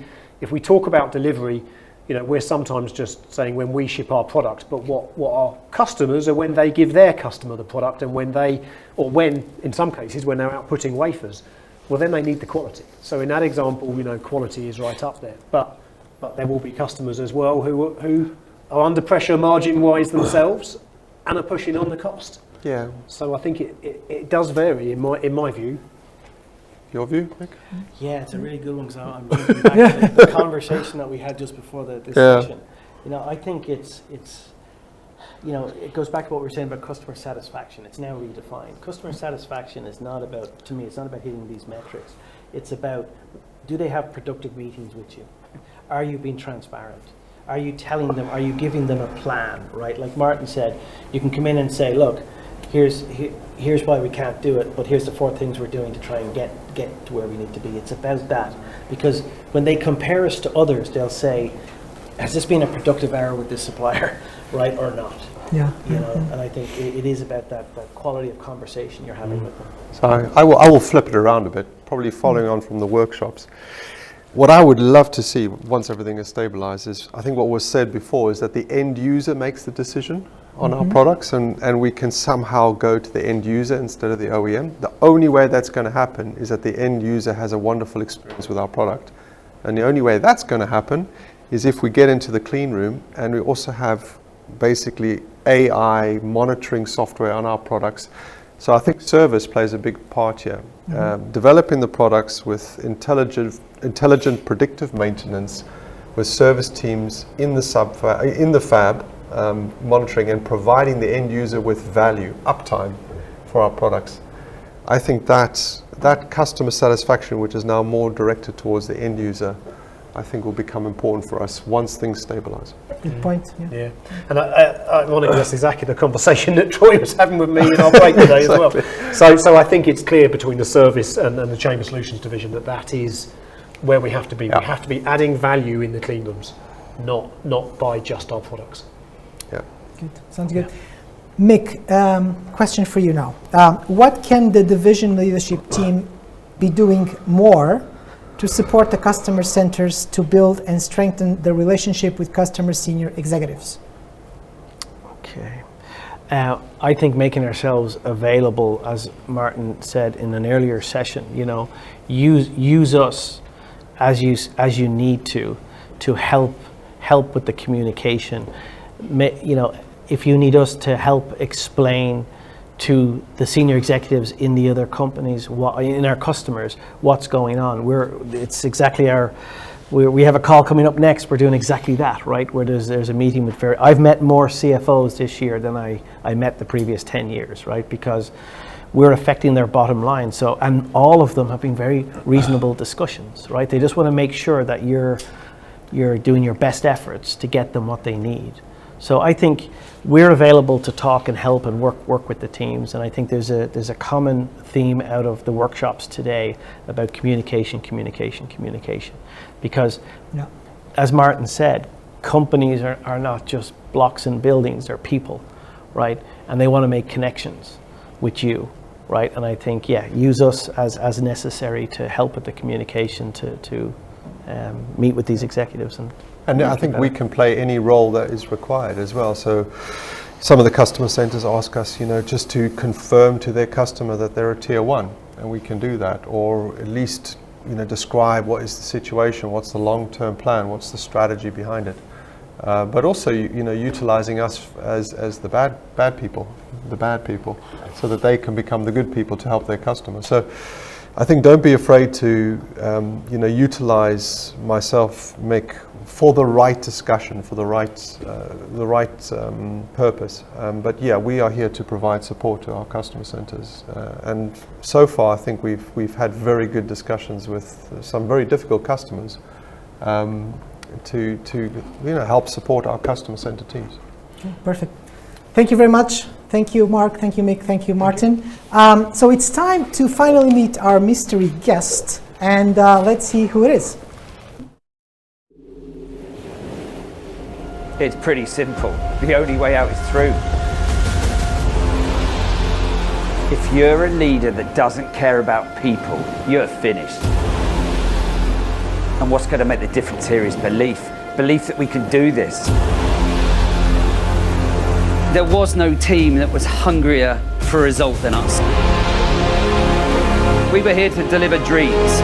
talk about delivery, we're sometimes just saying when we ship our products, but what our customers are when they give their customer the product, and when in some cases when they're outputting wafers, well, then they need the quality. So in that example, quality is right up there. But there will be customers as well who are under pressure margin-wise themselves and are pushing on the cost. Yeah. So I think it does vary in my view. Your view, Nick? Yeah, it's a really good one, because I'm thinking back to the conversation that we had just before this session. I think it goes back to what we were saying about customer satisfaction. It's now redefined. Customer satisfaction is not about, to me, it's not about hitting these metrics. It's about, do they have productive meetings with you? Are you being transparent? Are you telling them, are you giving them a plan, right? Like Martin said, you can come in and say, look, here's why we can't do it, but here's the 4 things we're doing to try and get to where we need to be. It's about that, because when they compare us to others, they'll say, has this been a productive hour with this supplier, right, or not? Yeah. And I think it is about that quality of conversation you're having with them. So I will flip it around a bit, probably following on from the workshops. What I would love to see once everything is stabilized is, I think what was said before, is that the end user makes the decision on our products, and we can somehow go to the end user instead of the OEM. The only way that's going to happen is that the end user has a wonderful experience with our product. And the only way that's going to happen is if we get into the clean room and we also have basically AI monitoring software on our products. So I think service plays a big part here. Developing the products with intelligent predictive maintenance, with service teams in the fab, monitoring and providing the end user with value, uptime for our products. I think that customer satisfaction, which is now more directed towards the end user, I think will become important for us once things stabilize. Good point. Yeah. And ironically, that's exactly the conversation that Troy was having with me in our break today as well. So I think it's clear between the service and the Chamber Solutions division that is where we have to be. We have to be adding value in the clean rooms, not by just our products. Yeah. Good. Sounds good. Mick, question for you now. What can the division leadership team be doing more to support the customer centers to build and strengthen the relationship with customer senior executives? Okay. I think making ourselves available, as Martin said in an earlier session, use us as you need to help with the communication. If you need us to help explain to the senior executives in the other companies, in our customers, what's going on. It's exactly we have a call coming up next. We're doing exactly that, right? Where there's a meeting with I've met more CFOs this year than I met the previous 10 years, right? Because we're affecting their bottom line. So, and all of them have been very reasonable discussions, right? They just want to make sure that you're doing your best efforts to get them what they need. So I think we're available to talk and help and work with the teams, and I think there's a common theme out of the workshops today about communication, because as Martin said, companies are not just blocks and buildings, they're people, right? And they want to make connections with you, right? And I think, use us as necessary to help with the communication, to meet with these executives. And I think we can play any role that is required as well. So some of the customer centers ask us, just to confirm to their customer that they're a tier 1, and we can do that, or at least describe what is the situation, what's the long-term plan, what's the strategy behind it. But also, utilizing us as the bad people, so that they can become the good people to help their customers. So I think don't be afraid to, utilize myself, for the right discussion, for the right purpose. But we are here to provide support to our customer centers. And so far, I think we've had very good discussions with some very difficult customers to help support our customer center teams. Okay, perfect. Thank you very much. Thank you, Mark. Thank you, Mick. Thank you, Martin. So it's time to finally meet our mystery guest, and let's see who it is. It's pretty simple. The only way out is through. If you're a leader that doesn't care about people, you're finished. And what's going to make the difference here is belief. Belief that we can do this. There was no team that was hungrier for a result than us. We were here to deliver dreams.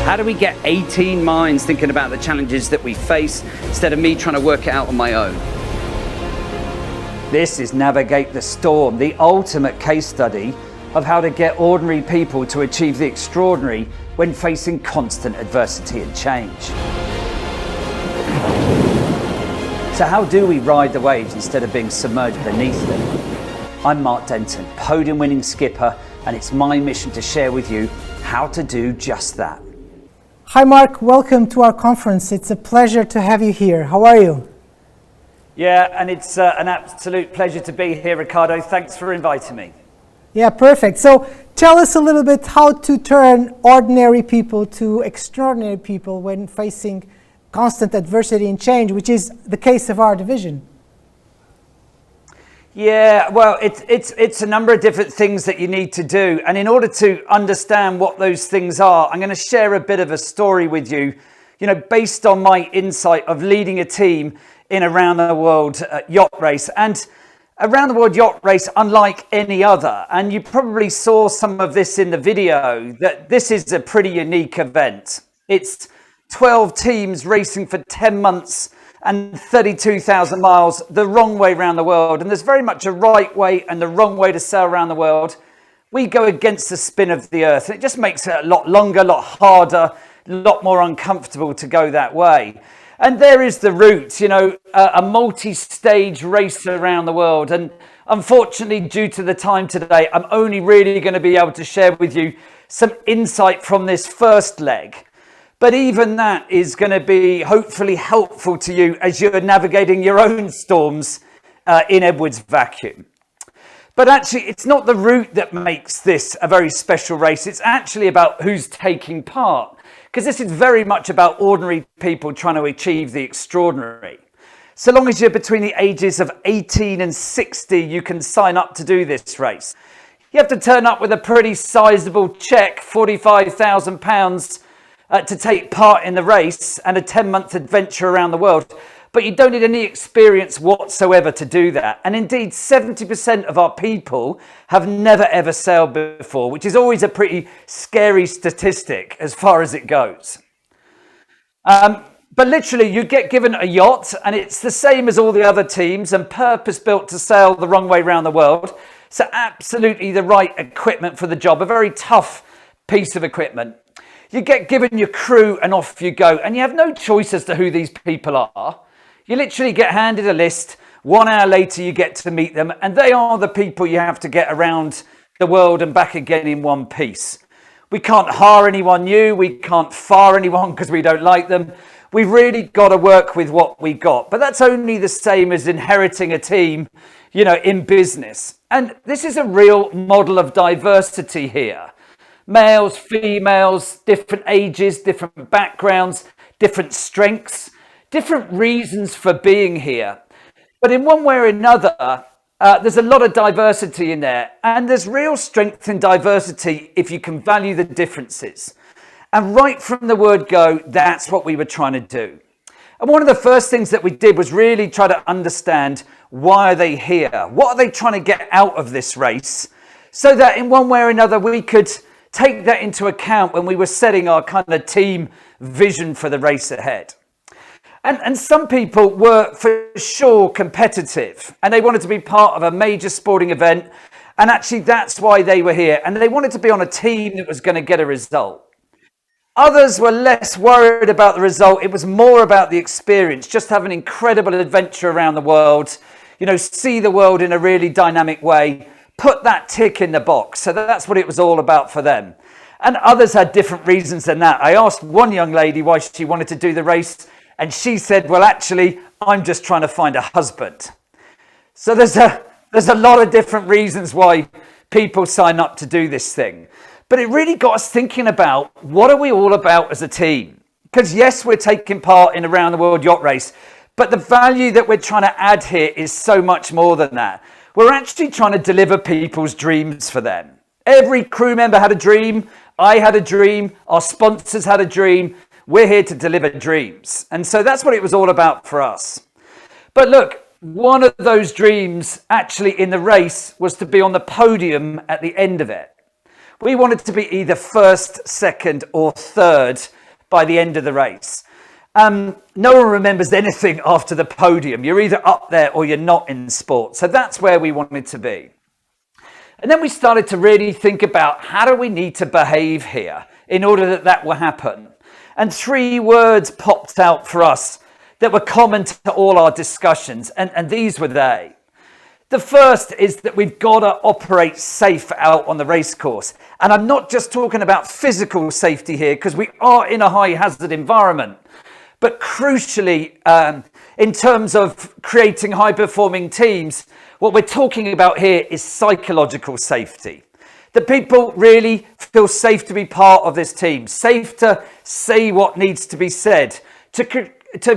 How do we get 18 minds thinking about the challenges that we face instead of me trying to work it out on my own? This is Navigate the Storm, the ultimate case study of how to get ordinary people to achieve the extraordinary when facing constant adversity and change. So how do we ride the waves instead of being submerged beneath them? I'm Mark Denton, podium-winning skipper, and it's my mission to share with you how to do just that. Hi, Mark. Welcome to our conference. It's a pleasure to have you here. How are you? Yeah, and it's an absolute pleasure to be here, Ricardo. Thanks for inviting me. Yeah, perfect. So tell us a little bit how to turn ordinary people to extraordinary people when facing constant adversity and change, which is the case of our division. Yeah, well, it's a number of different things that you need to do. And in order to understand what those things are, I'm going to share a bit of a story with you, based on my insight of leading a team in a round the world yacht race. And a round the world yacht race unlike any other. And you probably saw some of this in the video, that this is a pretty unique event. It's 12 teams racing for 10 months and 32,000 miles the wrong way around the world. And there's very much a right way and the wrong way to sail around the world. We go against the spin of the earth. And it just makes it a lot longer, a lot harder, a lot more uncomfortable to go that way. And there is the route, a multi-stage race around the world. And unfortunately, due to the time today, I'm only really going to be able to share with you some insight from this first leg. But even that is going to be hopefully helpful to you as you're navigating your own storms in Edwards Vacuum. But actually, it's not the route that makes this a very special race. It's actually about who's taking part, because this is very much about ordinary people trying to achieve the extraordinary. So long as you're between the ages of 18 and 60, you can sign up to do this race. You have to turn up with a pretty sizable check, £45,000, to take part in the race and a 10-month adventure around the world. But you don't need any experience whatsoever to do that. And indeed, 70% of our people have never ever sailed before, which is always a pretty scary statistic as far as it goes. But literally, you get given a yacht, and it's the same as all the other teams and purpose-built to sail the wrong way around the world. So absolutely the right equipment for the job, a very tough piece of equipment. You get given your crew and off you go, and you have no choice as to who these people are. You literally get handed a list. 1 hour later, you get to meet them, and they are the people you have to get around the world and back again in one piece. We can't hire anyone new. We can't fire anyone because we don't like them. We've really got to work with what we got. But that's only the same as inheriting a team, you know, in business. And this is a real model of diversity here. Males, females, different ages, different backgrounds, different strengths, different reasons for being here. But in one way or another, there's a lot of diversity in there. And there's real strength in diversity if you can value the differences. And right from the word go, that's what we were trying to do. And one of the first things that we did was really try to understand, why are they here? What are they trying to get out of this race? So that in one way or another, we could take that into account when we were setting our kind of team vision for the race ahead. And some people were for sure competitive, and they wanted to be part of a major sporting event. And actually, that's why they were here. And they wanted to be on a team that was going to get a result. Others were less worried about the result. It was more about the experience, just have an incredible adventure around the world, you know, see the world in a really dynamic way, put that tick in the box. So that's what it was all about for them. And others had different reasons than that. I asked one young lady why she wanted to do the race, and she said, well, actually, I'm just trying to find a husband. So there's a lot of different reasons why people sign up to do this thing. But it really got us thinking about, what are we all about as a team? Because yes, we're taking part in a round the world yacht race, but the value that we're trying to add here is so much more than that. We're actually trying to deliver people's dreams for them. Every crew member had a dream. I had a dream. Our sponsors had a dream. We're here to deliver dreams. And so that's what it was all about for us. But look, one of those dreams actually in the race was to be on the podium at the end of it. We wanted to be either first, second, or third by the end of the race. No one remembers anything after the podium. You're either up there or you're not in sport. So that's where we wanted to be. And then we started to really think about, how do we need to behave here in order that that will happen? And 3 words popped out for us that were common to all our discussions. And these were they. The first is that we've got to operate safe out on the race course. And I'm not just talking about physical safety here, because we are in a high hazard environment. But crucially, in terms of creating high performing teams, what we're talking about here is psychological safety. That people really feel safe to be part of this team, safe to say what needs to be said, to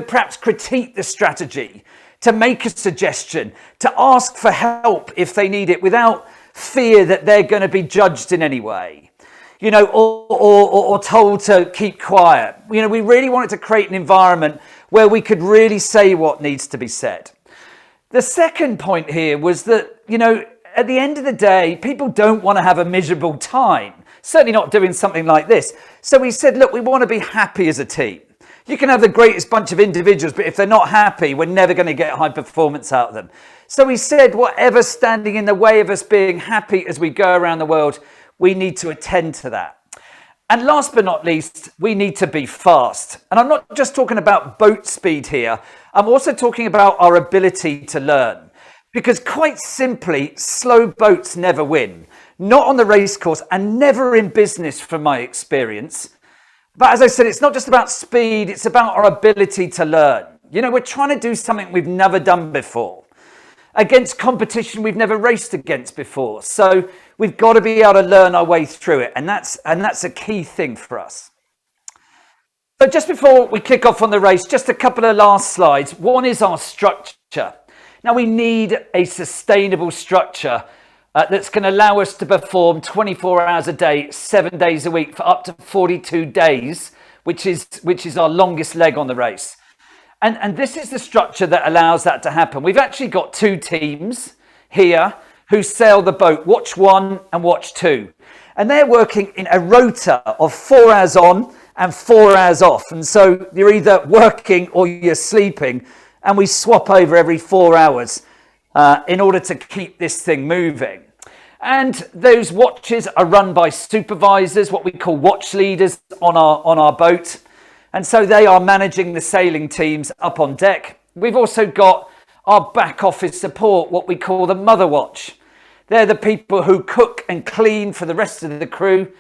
perhaps critique the strategy, to make a suggestion, to ask for help if they need it without fear that they're going to be judged in any way, you know, or told to keep quiet. You know, we really wanted to create an environment where we could really say what needs to be said. The second point here was that, you know, at the end of the day, people don't want to have a miserable time, certainly not doing something like this. So we said, look, we want to be happy as a team. You can have the greatest bunch of individuals, but if they're not happy, we're never going to get high performance out of them. So we said, whatever's standing in the way of us being happy as we go around the world, we need to attend to that. And last but not least, we need to be fast. And I'm not just talking about boat speed here. I'm also talking about our ability to learn. Because quite simply, slow boats never win. Not on the race course and never in business from my experience. But as I said, it's not just about speed, it's about our ability to learn. You know, we're trying to do something we've never done before. Against competition we've never raced against before. So we've got to be able to learn our way through it. And that's a key thing for us. So just before we kick off on the race, just a couple of last slides. One is our structure. Now we need a sustainable structure that's going to allow us to perform 24 hours a day, 7 days a week for up to 42 days, which is our longest leg on the race. And this is the structure that allows that to happen. We've actually got 2 teams here who sail the boat, watch 1 and watch 2. And they're working in a rota of 4 hours on and 4 hours off. And so you're either working or you're sleeping, and we swap over every 4 hours in order to keep this thing moving. And those watches are run by supervisors, what we call watch leaders on our boat. And so they are managing the sailing teams up on deck. We've also got our back office support, what we call the mother watch. They're the people who cook and clean for the rest of the crew,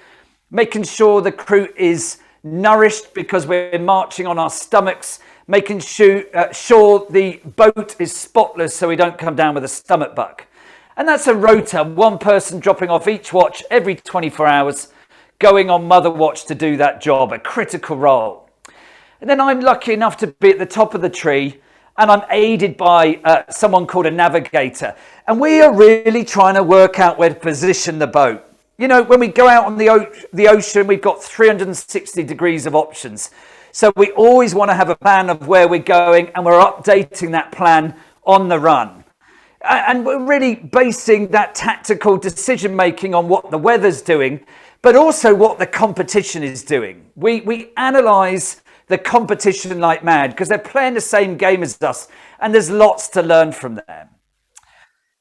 making sure the crew is nourished because we're marching on our stomachs, making sure the boat is spotless so we don't come down with a stomach bug. And that's a rota, one person dropping off each watch every 24 hours, going on mother watch to do that job, a critical role. And then I'm lucky enough to be at the top of the tree, and I'm aided by someone called a navigator. And we are really trying to work out where to position the boat. You know, when we go out on the ocean, we've got 360 degrees of options. So we always want to have a plan of where we're going, and we're updating that plan on the run. And we're really basing that tactical decision making on what the weather's doing, but also what the competition is doing. We analyse the competition like mad because they're playing the same game as us, and there's lots to learn from them.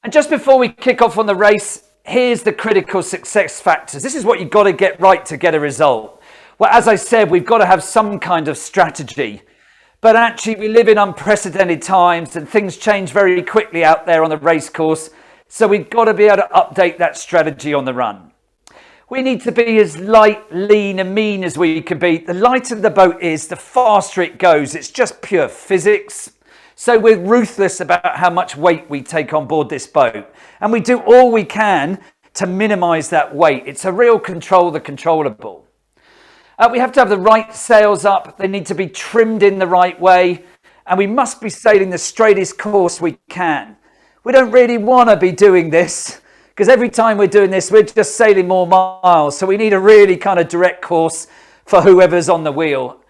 And just before we kick off on the race, here's the critical success factors. This is what you've got to get right to get a result. Well, as I said, we've got to have some kind of strategy. But actually, we live in unprecedented times and things change very quickly out there on the race course. So we've got to be able to update that strategy on the run. We need to be as light, lean and mean as we can be. The lighter the boat is, the faster it goes. It's just pure physics. So we're ruthless about how much weight we take on board this boat. And we do all we can to minimize that weight. It's a real control the controllable. We have to have the right sails up. They need to be trimmed in the right way. And we must be sailing the straightest course we can. We don't really want to be doing this, because every time we're doing this, we're just sailing more miles. So we need a really kind of direct course for whoever's on the wheel.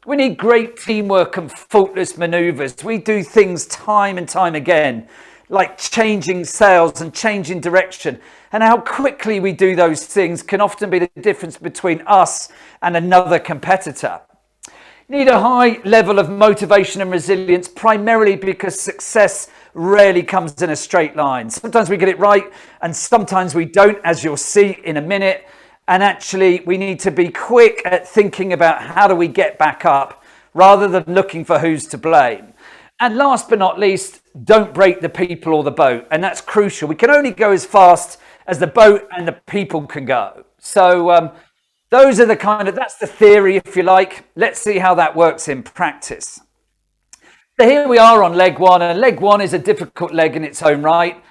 We need great teamwork and faultless maneuvers. We do things time and time again, like changing sails and changing direction. And how quickly we do those things can often be the difference between us and another competitor. You need a high level of motivation and resilience, primarily because success rarely comes in a straight line. Sometimes we get it right and sometimes we don't, as you'll see in a minute. And actually we need to be quick at thinking about how do we get back up rather than looking for who's to blame. And last but not least, don't break the people or the boat. And that's crucial. We can only go as fast as the boat and the people can go. So those are that's the theory, if you like. Let's see how that works in practice. So here we are on leg one, and leg one is a difficult leg in its own right.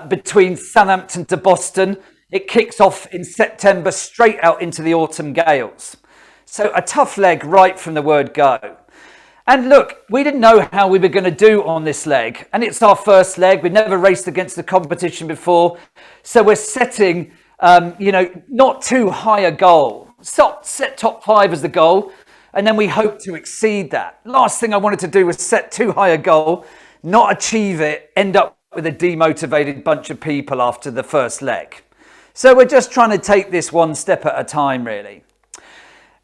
Between Southampton to Boston, it kicks off in September straight out into the autumn gales. So a tough leg right from the word go. And look, we didn't know how we were going to do on this leg, and it's our first leg. We've never raced against the competition before, so we're setting, not too high a goal. Set top 5 as the goal. And then we hope to exceed that. Last thing I wanted to do was set too high a goal, not achieve it, end up with a demotivated bunch of people after the first leg. So we're just trying to take this one step at a time, really.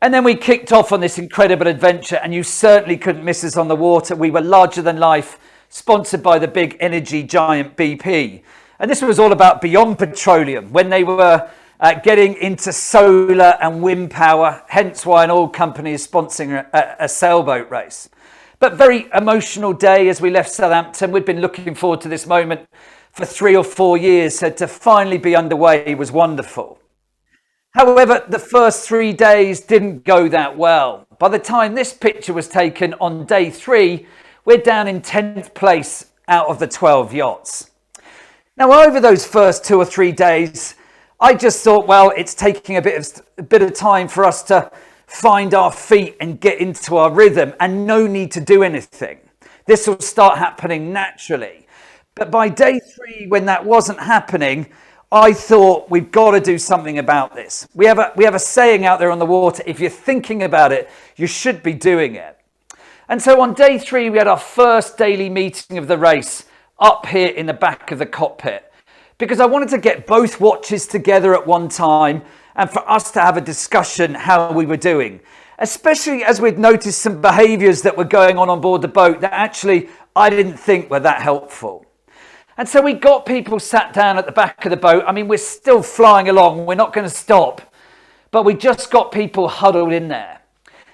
And then we kicked off on this incredible adventure, and you certainly couldn't miss us on the water. We were larger than life, sponsored by the big energy giant BP. And this was all about Beyond Petroleum, when they were getting into solar and wind power, hence why an oil company is sponsoring a sailboat race. But very emotional day as we left Southampton. We'd been looking forward to this moment for 3 or 4 years, so to finally be underway was wonderful. However, the first 3 days didn't go that well. By the time this picture was taken on day 3, we're down in 10th place out of the 12 yachts. Now, over those first 2 or 3 days, I just thought, well, it's taking a bit of time for us to find our feet and get into our rhythm, and no need to do anything. This will start happening naturally. But by day 3, when that wasn't happening, I thought we've got to do something about this. We have a saying out there on the water: if you're thinking about it, you should be doing it. And so on day 3, we had our first daily meeting of the race up here in the back of the cockpit, because I wanted to get both watches together at one time and for us to have a discussion how we were doing, especially as we'd noticed some behaviours that were going on board the boat that actually I didn't think were that helpful. And so we got people sat down at the back of the boat. I mean, we're still flying along. We're not going to stop. But we just got people huddled in there.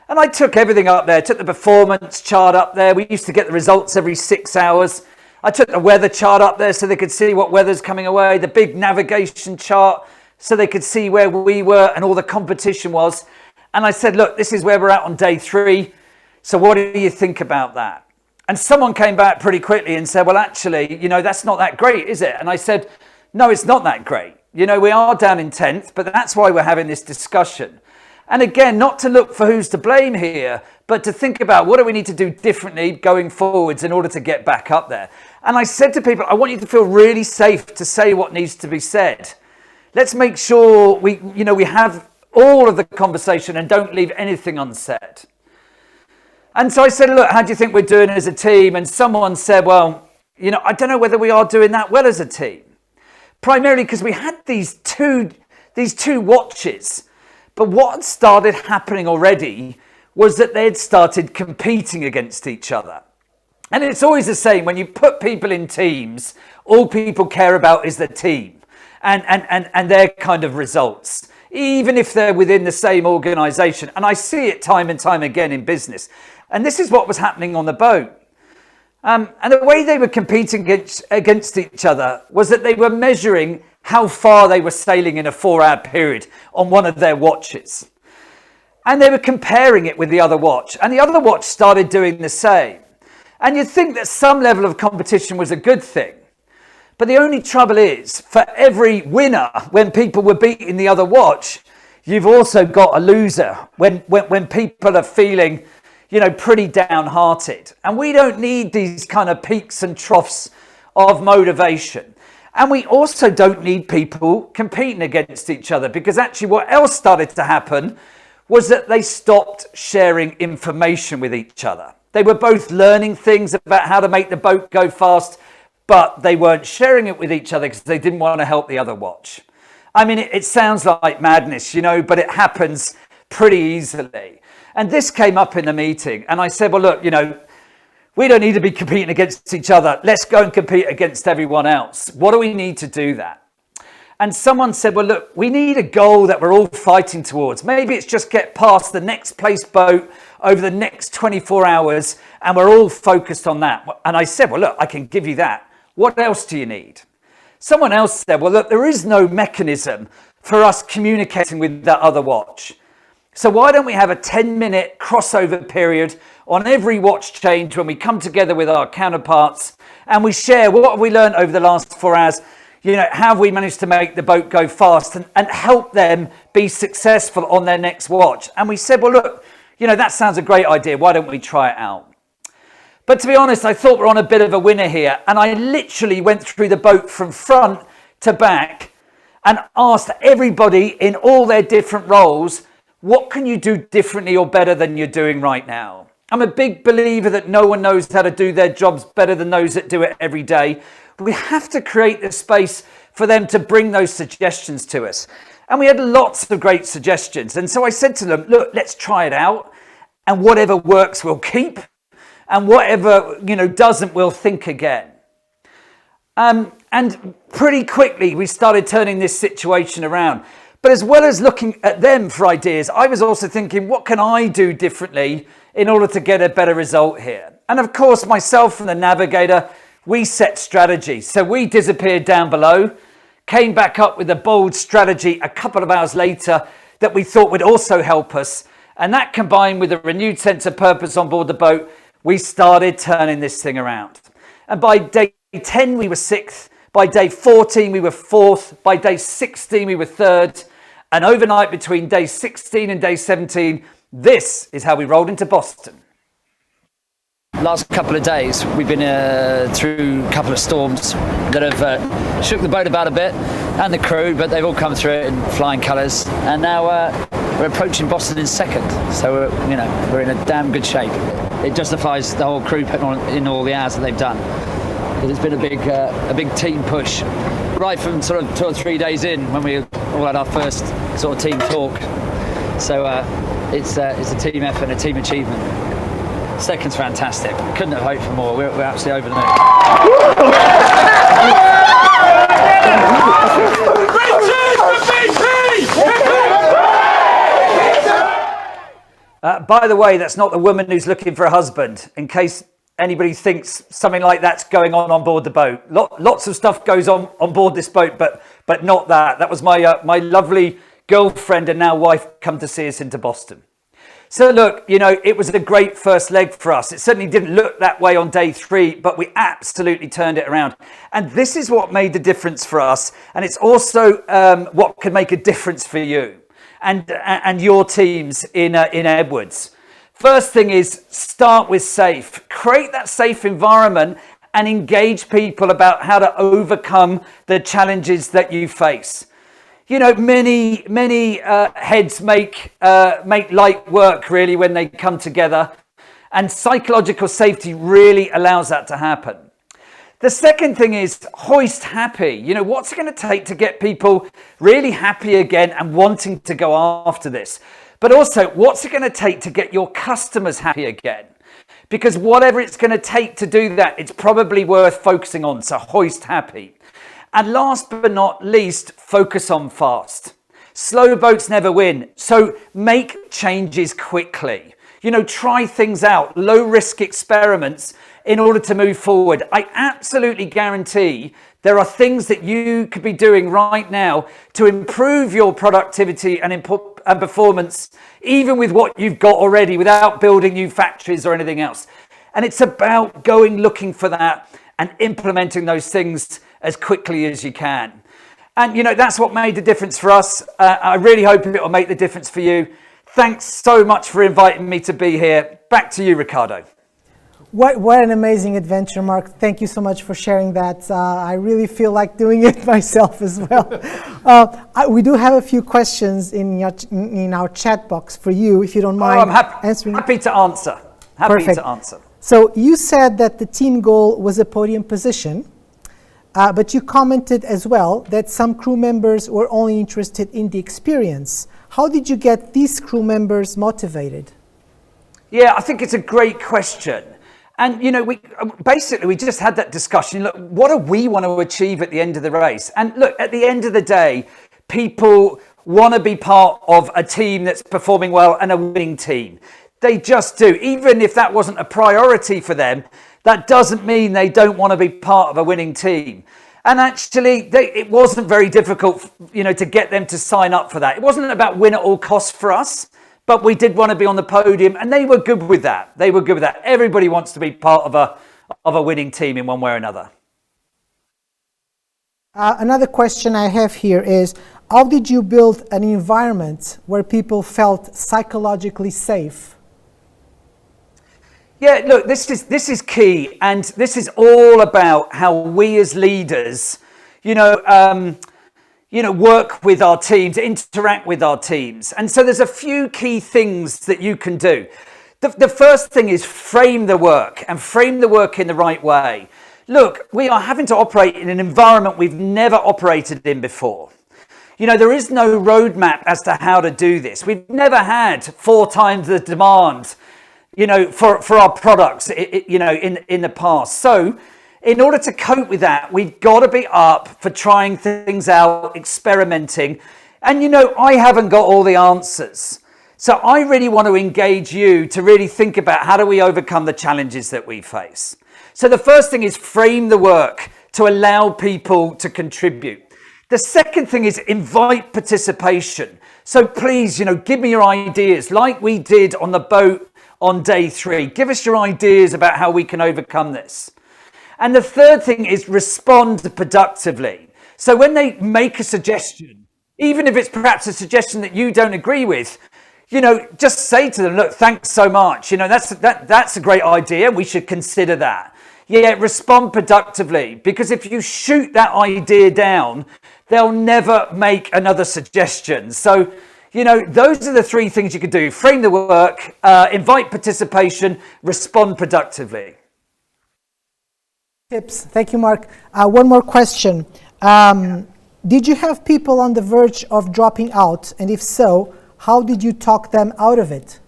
And I took everything up there, took the performance chart up there. We used to get the results every 6 hours. I took the weather chart up there so they could see what weather's coming away, the big navigation chart so they could see where we were and all the competition was. And I said, look, this is where we're at on day 3. So what do you think about that? And someone came back pretty quickly and said, well, actually, you know, that's not that great, is it? And I said, no, it's not that great. You know, we are down in 10th, but that's why we're having this discussion. And again, not to look for who's to blame here, but to think about what do we need to do differently going forwards in order to get back up there. And I said to people, I want you to feel really safe to say what needs to be said. Let's make sure we have all of the conversation and don't leave anything unsaid. And so I said, look, how do you think we're doing as a team? And someone said, well, you know, I don't know whether we are doing that well as a team. Primarily because we had these two watches. But what had started happening already was that they had started competing against each other. And it's always the same. When you put people in teams, all people care about is the team and their kind of results, even if they're within the same organization. And I see it time and time again in business. And this is what was happening on the boat. And the way they were competing against each other was that they were measuring how far they were sailing in a 4-hour period on one of their watches. And they were comparing it with the other watch. And the other watch started doing the same. And you'd think that some level of competition was a good thing. But the only trouble is, for every winner, when people were beating the other watch, you've also got a loser when people are feeling, you know, pretty downhearted. And we don't need these kind of peaks and troughs of motivation. And we also don't need people competing against each other, because actually what else started to happen was that they stopped sharing information with each other. They were both learning things about how to make the boat go fast, but they weren't sharing it with each other because they didn't want to help the other watch. I mean, it sounds like madness, you know, but it happens pretty easily. And this came up in the meeting, and I said, well, look, you know, we don't need to be competing against each other. Let's go and compete against everyone else. What do we need to do that? And someone said, well, look, we need a goal that we're all fighting towards. Maybe it's just get past the next place boat over the next 24 hours, and we're all focused on that. And I said, well, look, I can give you that. What else do you need? Someone else said, well, look, there is no mechanism for us communicating with that other watch. So why don't we have a 10-minute crossover period on every watch change when we come together with our counterparts and we share what have we learned over the last 4 hours? You know, how have we managed to make the boat go fast and help them be successful on their next watch? And we said, well, look, you know, that sounds a great idea. Why don't we try it out? But to be honest, I thought we're on a bit of a winner here. And I literally went through the boat from front to back and asked everybody in all their different roles, what can you do differently or better than you're doing right now? I'm a big believer that no one knows how to do their jobs better than those that do it every day. We have to create the space for them to bring those suggestions to us. And we had lots of great suggestions. And so I said to them, look, let's try it out. And whatever works, we'll keep. And whatever, you know, doesn't, we'll think again. And pretty quickly, we started turning this situation around. But as well as looking at them for ideas, I was also thinking, what can I do differently in order to get a better result here? And of course, myself and the navigator, we set strategy. So we disappeared down below, came back up with a bold strategy a couple of hours later that we thought would also help us. And that combined with a renewed sense of purpose on board the boat, we started turning this thing around. And by day 10, we were 6th. By day 14, we were 4th. By day 16, we were 3rd. And overnight between day 16 and day 17, this is how we rolled into Boston. Last couple of days, we've been through a couple of storms that have shook the boat about a bit, and the crew, but they've all come through it in flying colours. And now we're approaching Boston in 2nd, so we're in a damn good shape. It justifies the whole crew putting in all the hours that they've done. It's been a big team push, right from sort of 2 or 3 days in when we all had our first sort of team talk. So it's a team effort and a team achievement. 2nd's fantastic. Couldn't have hoped for more. We're absolutely over the moon. By the way, that's not the woman who's looking for a husband, in case anybody thinks something like that's going on board the boat. Lots of stuff goes on board this boat, but not that. That was my lovely girlfriend and now wife come to see us into Boston. So look, you know, it was a great first leg for us. It certainly didn't look that way on day 3, but we absolutely turned it around. And this is what made the difference for us. And it's also what can make a difference for you and your teams in Edwards. First thing is start with safe. Create that safe environment and engage people about how to overcome the challenges that you face. You know, many heads make light work really when they come together, and psychological safety really allows that to happen. The second thing is hoist happy. You know, what's it going to take to get people really happy again and wanting to go after this? But also, what's it going to take to get your customers happy again? Because whatever it's going to take to do that, it's probably worth focusing on. So hoist happy. And last but not least, focus on fast. Slow boats never win. So make changes quickly. You know, try things out, low risk experiments in order to move forward. I absolutely guarantee there are things that you could be doing right now to improve your productivity and performance, even with what you've got already, without building new factories or anything else. And it's about going looking for that and implementing those things as quickly as you can. And, you know, that's what made the difference for us. I really hope it will make the difference for you. Thanks so much for inviting me to be here. Back to you, Ricardo. What an amazing adventure, Mark. Thank you so much for sharing that. I really feel like doing it myself as well. We do have a few questions in our chat box for you, if you don't mind. I'm happy to answer. Happy to answer. So you said that the team goal was a podium position. But you commented as well that some crew members were only interested in the experience. How did you get these crew members motivated? Yeah, I think it's a great question. And, you know, we just had that discussion. Look, what do we want to achieve at the end of the race? And look, at the end of the day, people want to be part of a team that's performing well and a winning team. They just do. Even if that wasn't a priority for them, that doesn't mean they don't want to be part of a winning team. And actually, it wasn't very difficult, you know, to get them to sign up for that. It wasn't about win at all costs for us, but we did want to be on the podium, and they were good with that. They were good with that. Everybody wants to be part of a winning team in one way or another. Another question I have here is, how did you build an environment where people felt psychologically safe? Yeah, look, this is key, and this is all about how we as leaders, work with our teams, interact with our teams. And so there's a few key things that you can do. The first thing is frame the work, and frame the work in the right way. Look, we are having to operate in an environment we've never operated in before. You know, there is no roadmap as to how to do this. We've never had 4 times the demand, you know, for our products, in the past. So in order to cope with that, we've got to be up for trying things out, experimenting. And, you know, I haven't got all the answers. So I really want to engage you to really think about how do we overcome the challenges that we face. So the first thing is frame the work to allow people to contribute. The second thing is invite participation. So please, give me your ideas like we did on the boat on day 3. Give us your ideas about how we can overcome this. And the third thing is respond productively. So when they make a suggestion, even if it's perhaps a suggestion that you don't agree with, just say to them, look, thanks so much. That's a great idea. We should consider that. Yeah, respond productively, because if you shoot that idea down, they'll never make another suggestion. So, those are the 3 things you could do. Frame the work, invite participation, respond productively. Tips. Thank you, Mark. One more question. Did you have people on the verge of dropping out? And if so, how did you talk them out of it?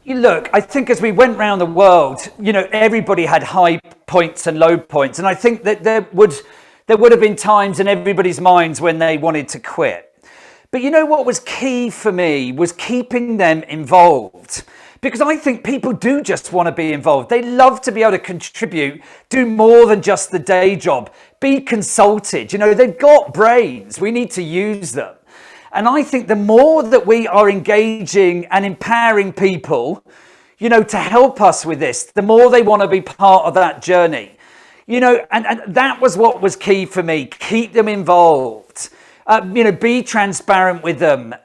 Look, I think as we went around the world, everybody had high points and low points. And I think that there would have been times in everybody's minds when they wanted to quit. But what was key for me was keeping them involved. Because I think people do just want to be involved. They love to be able to contribute, do more than just the day job, be consulted. They've got brains. We need to use them. And I think the more that we are engaging and empowering people, you know, to help us with this, the more they want to be part of that journey. You know, and that was what was key for me. Keep them involved. You know, be transparent with them.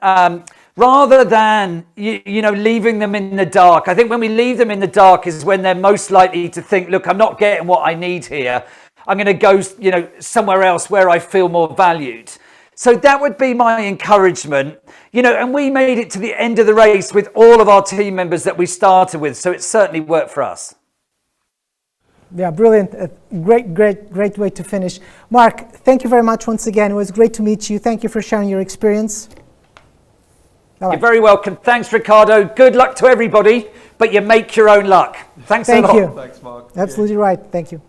Rather than, you know, leaving them in the dark. I think when we leave them in the dark is when they're most likely to think, look, I'm not getting what I need here. I'm going to go, you know, somewhere else where I feel more valued. So that would be my encouragement. You know, and we made it to the end of the race with all of our team members that we started with. So it certainly worked for us. Yeah, brilliant. Great way to finish. Mark, thank you very much once again. It was great to meet you. Thank you for sharing your experience. You're very welcome. Thanks, Ricardo. Good luck to everybody, but you make your own luck. Thanks a lot. Thank you. Thanks, Mark. Absolutely right. Thank you.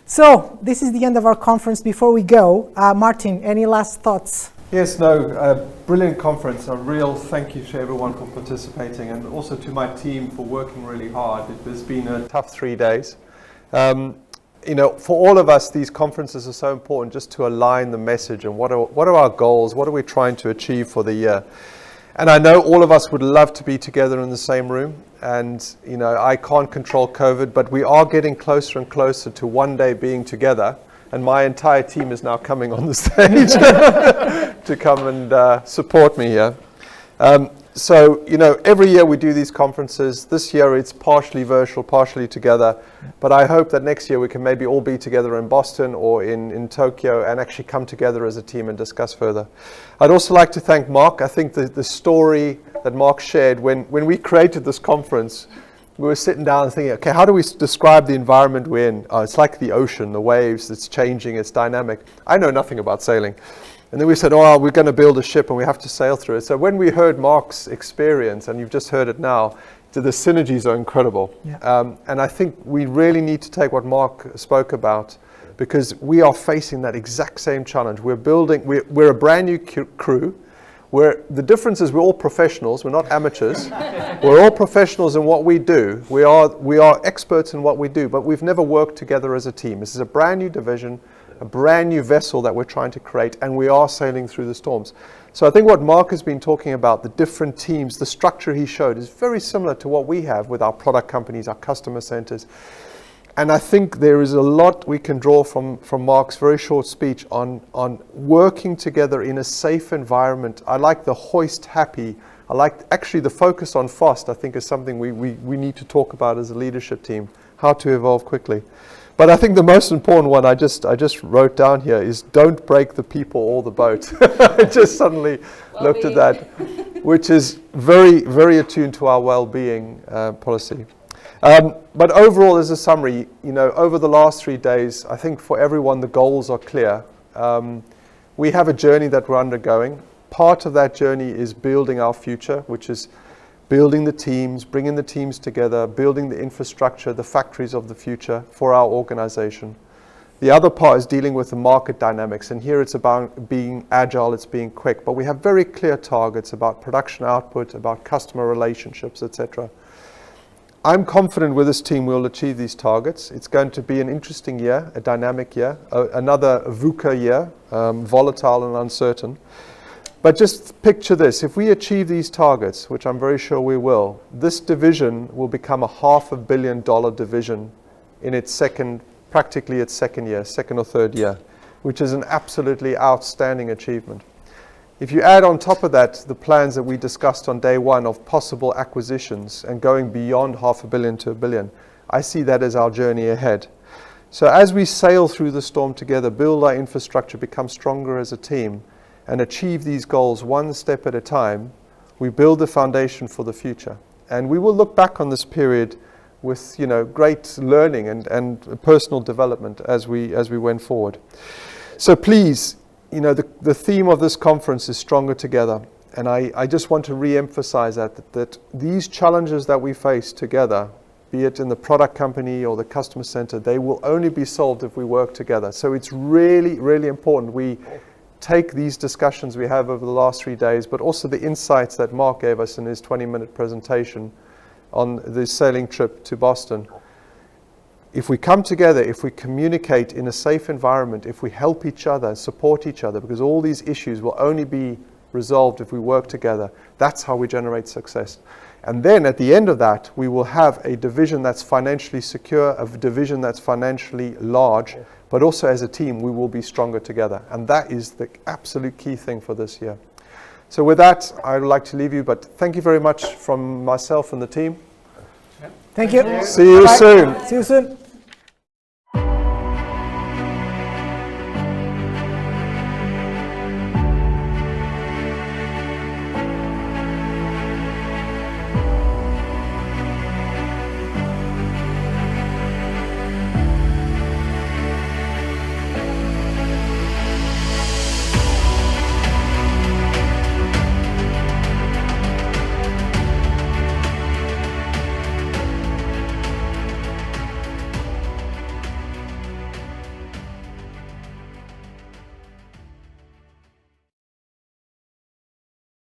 So this is the end of our conference. Before we go, Martin, any last thoughts? Yes, no, brilliant conference. A real thank you to everyone for participating, and also to my team for working really hard. It's been a tough 3 days. You know, for all of us, these conferences are so important just to align the message and what are our goals, what are we trying to achieve for the year. And I know all of us would love to be together in the same room, and you know, I can't control COVID, but we are getting closer and closer to one day being together, and my entire team is now coming on the stage to come and support me here. So, you know, every year we do these conferences. This year it's partially virtual, partially together. But I hope that next year we can maybe all be together in Boston or in Tokyo and actually come together as a team and discuss further. I'd also like to thank Mark. I think the story that Mark shared, when we created this conference, we were sitting down and thinking, okay, how do we describe the environment we're in? It's like the ocean, the waves, it's changing, it's dynamic. I know nothing about sailing. And then we said, oh, we're going to build a ship and we have to sail through it. So when we heard Mark's experience, and you've just heard it now, the synergies are incredible. Yeah. And I think we really need to take what Mark spoke about, because we are facing that exact same challenge. We're a brand new crew. The difference is we're all professionals, we're not amateurs. We're all professionals in what we do. We are experts in what we do, but we've never worked together as a team. This is a brand new division, a brand new vessel that we're trying to create, and we are sailing through the storms. So I think what Mark has been talking about, the different teams, the structure he showed, is very similar to what we have with our product companies, our customer centers. And I think there is a lot we can draw from Mark's very short speech on working together in a safe environment. I like the hoist happy. I like actually the focus on FOST, I think is something we need to talk about as a leadership team, how to evolve quickly. But I think the most important one I just wrote down here is don't break the people or the boat. I just suddenly looked at that, which is very, very attuned to our well-being policy. But overall, as a summary, you know, over the last 3 days, I think for everyone the goals are clear. We have a journey that we're undergoing. Part of that journey is building our future, which is building the teams, bringing the teams together, building the infrastructure, the factories of the future for our organization. The other part is dealing with the market dynamics, and here it's about being agile, it's being quick, but we have very clear targets about production output, about customer relationships, etc. I'm confident with this team we'll achieve these targets. It's going to be an interesting year, a dynamic year, another VUCA year, volatile and uncertain. But just picture this, if we achieve these targets, which I'm very sure we will, this division will become a $500 million division in its practically its second or third year, which is an absolutely outstanding achievement. If you add on top of that the plans that we discussed on day one of possible acquisitions and going beyond $500 million to $1 billion, I see that as our journey ahead. So as we sail through the storm together, build our infrastructure, become stronger as a team, and achieve these goals one step at a time, we build the foundation for the future. And we will look back on this period with, you know, great learning and personal development as we went forward. So please, you know, the theme of this conference is Stronger Together. And I just want to re-emphasize that these challenges that we face together, be it in the product company or the customer center, they will only be solved if we work together. So it's really, really important we take these discussions we have over the last 3 days, but also the insights that Mark gave us in his 20-minute presentation on the sailing trip to Boston. If we come together, if we communicate in a safe environment, if we help each other, support each other, because all these issues will only be resolved if we work together. That's how we generate success. And then at the end of that, we will have a division that's financially secure, a division that's financially large, but also as a team, we will be stronger together. And that is the absolute key thing for this year. So with that, I would like to leave you, but thank you very much from myself and the team. Thank you. See you soon. See you soon.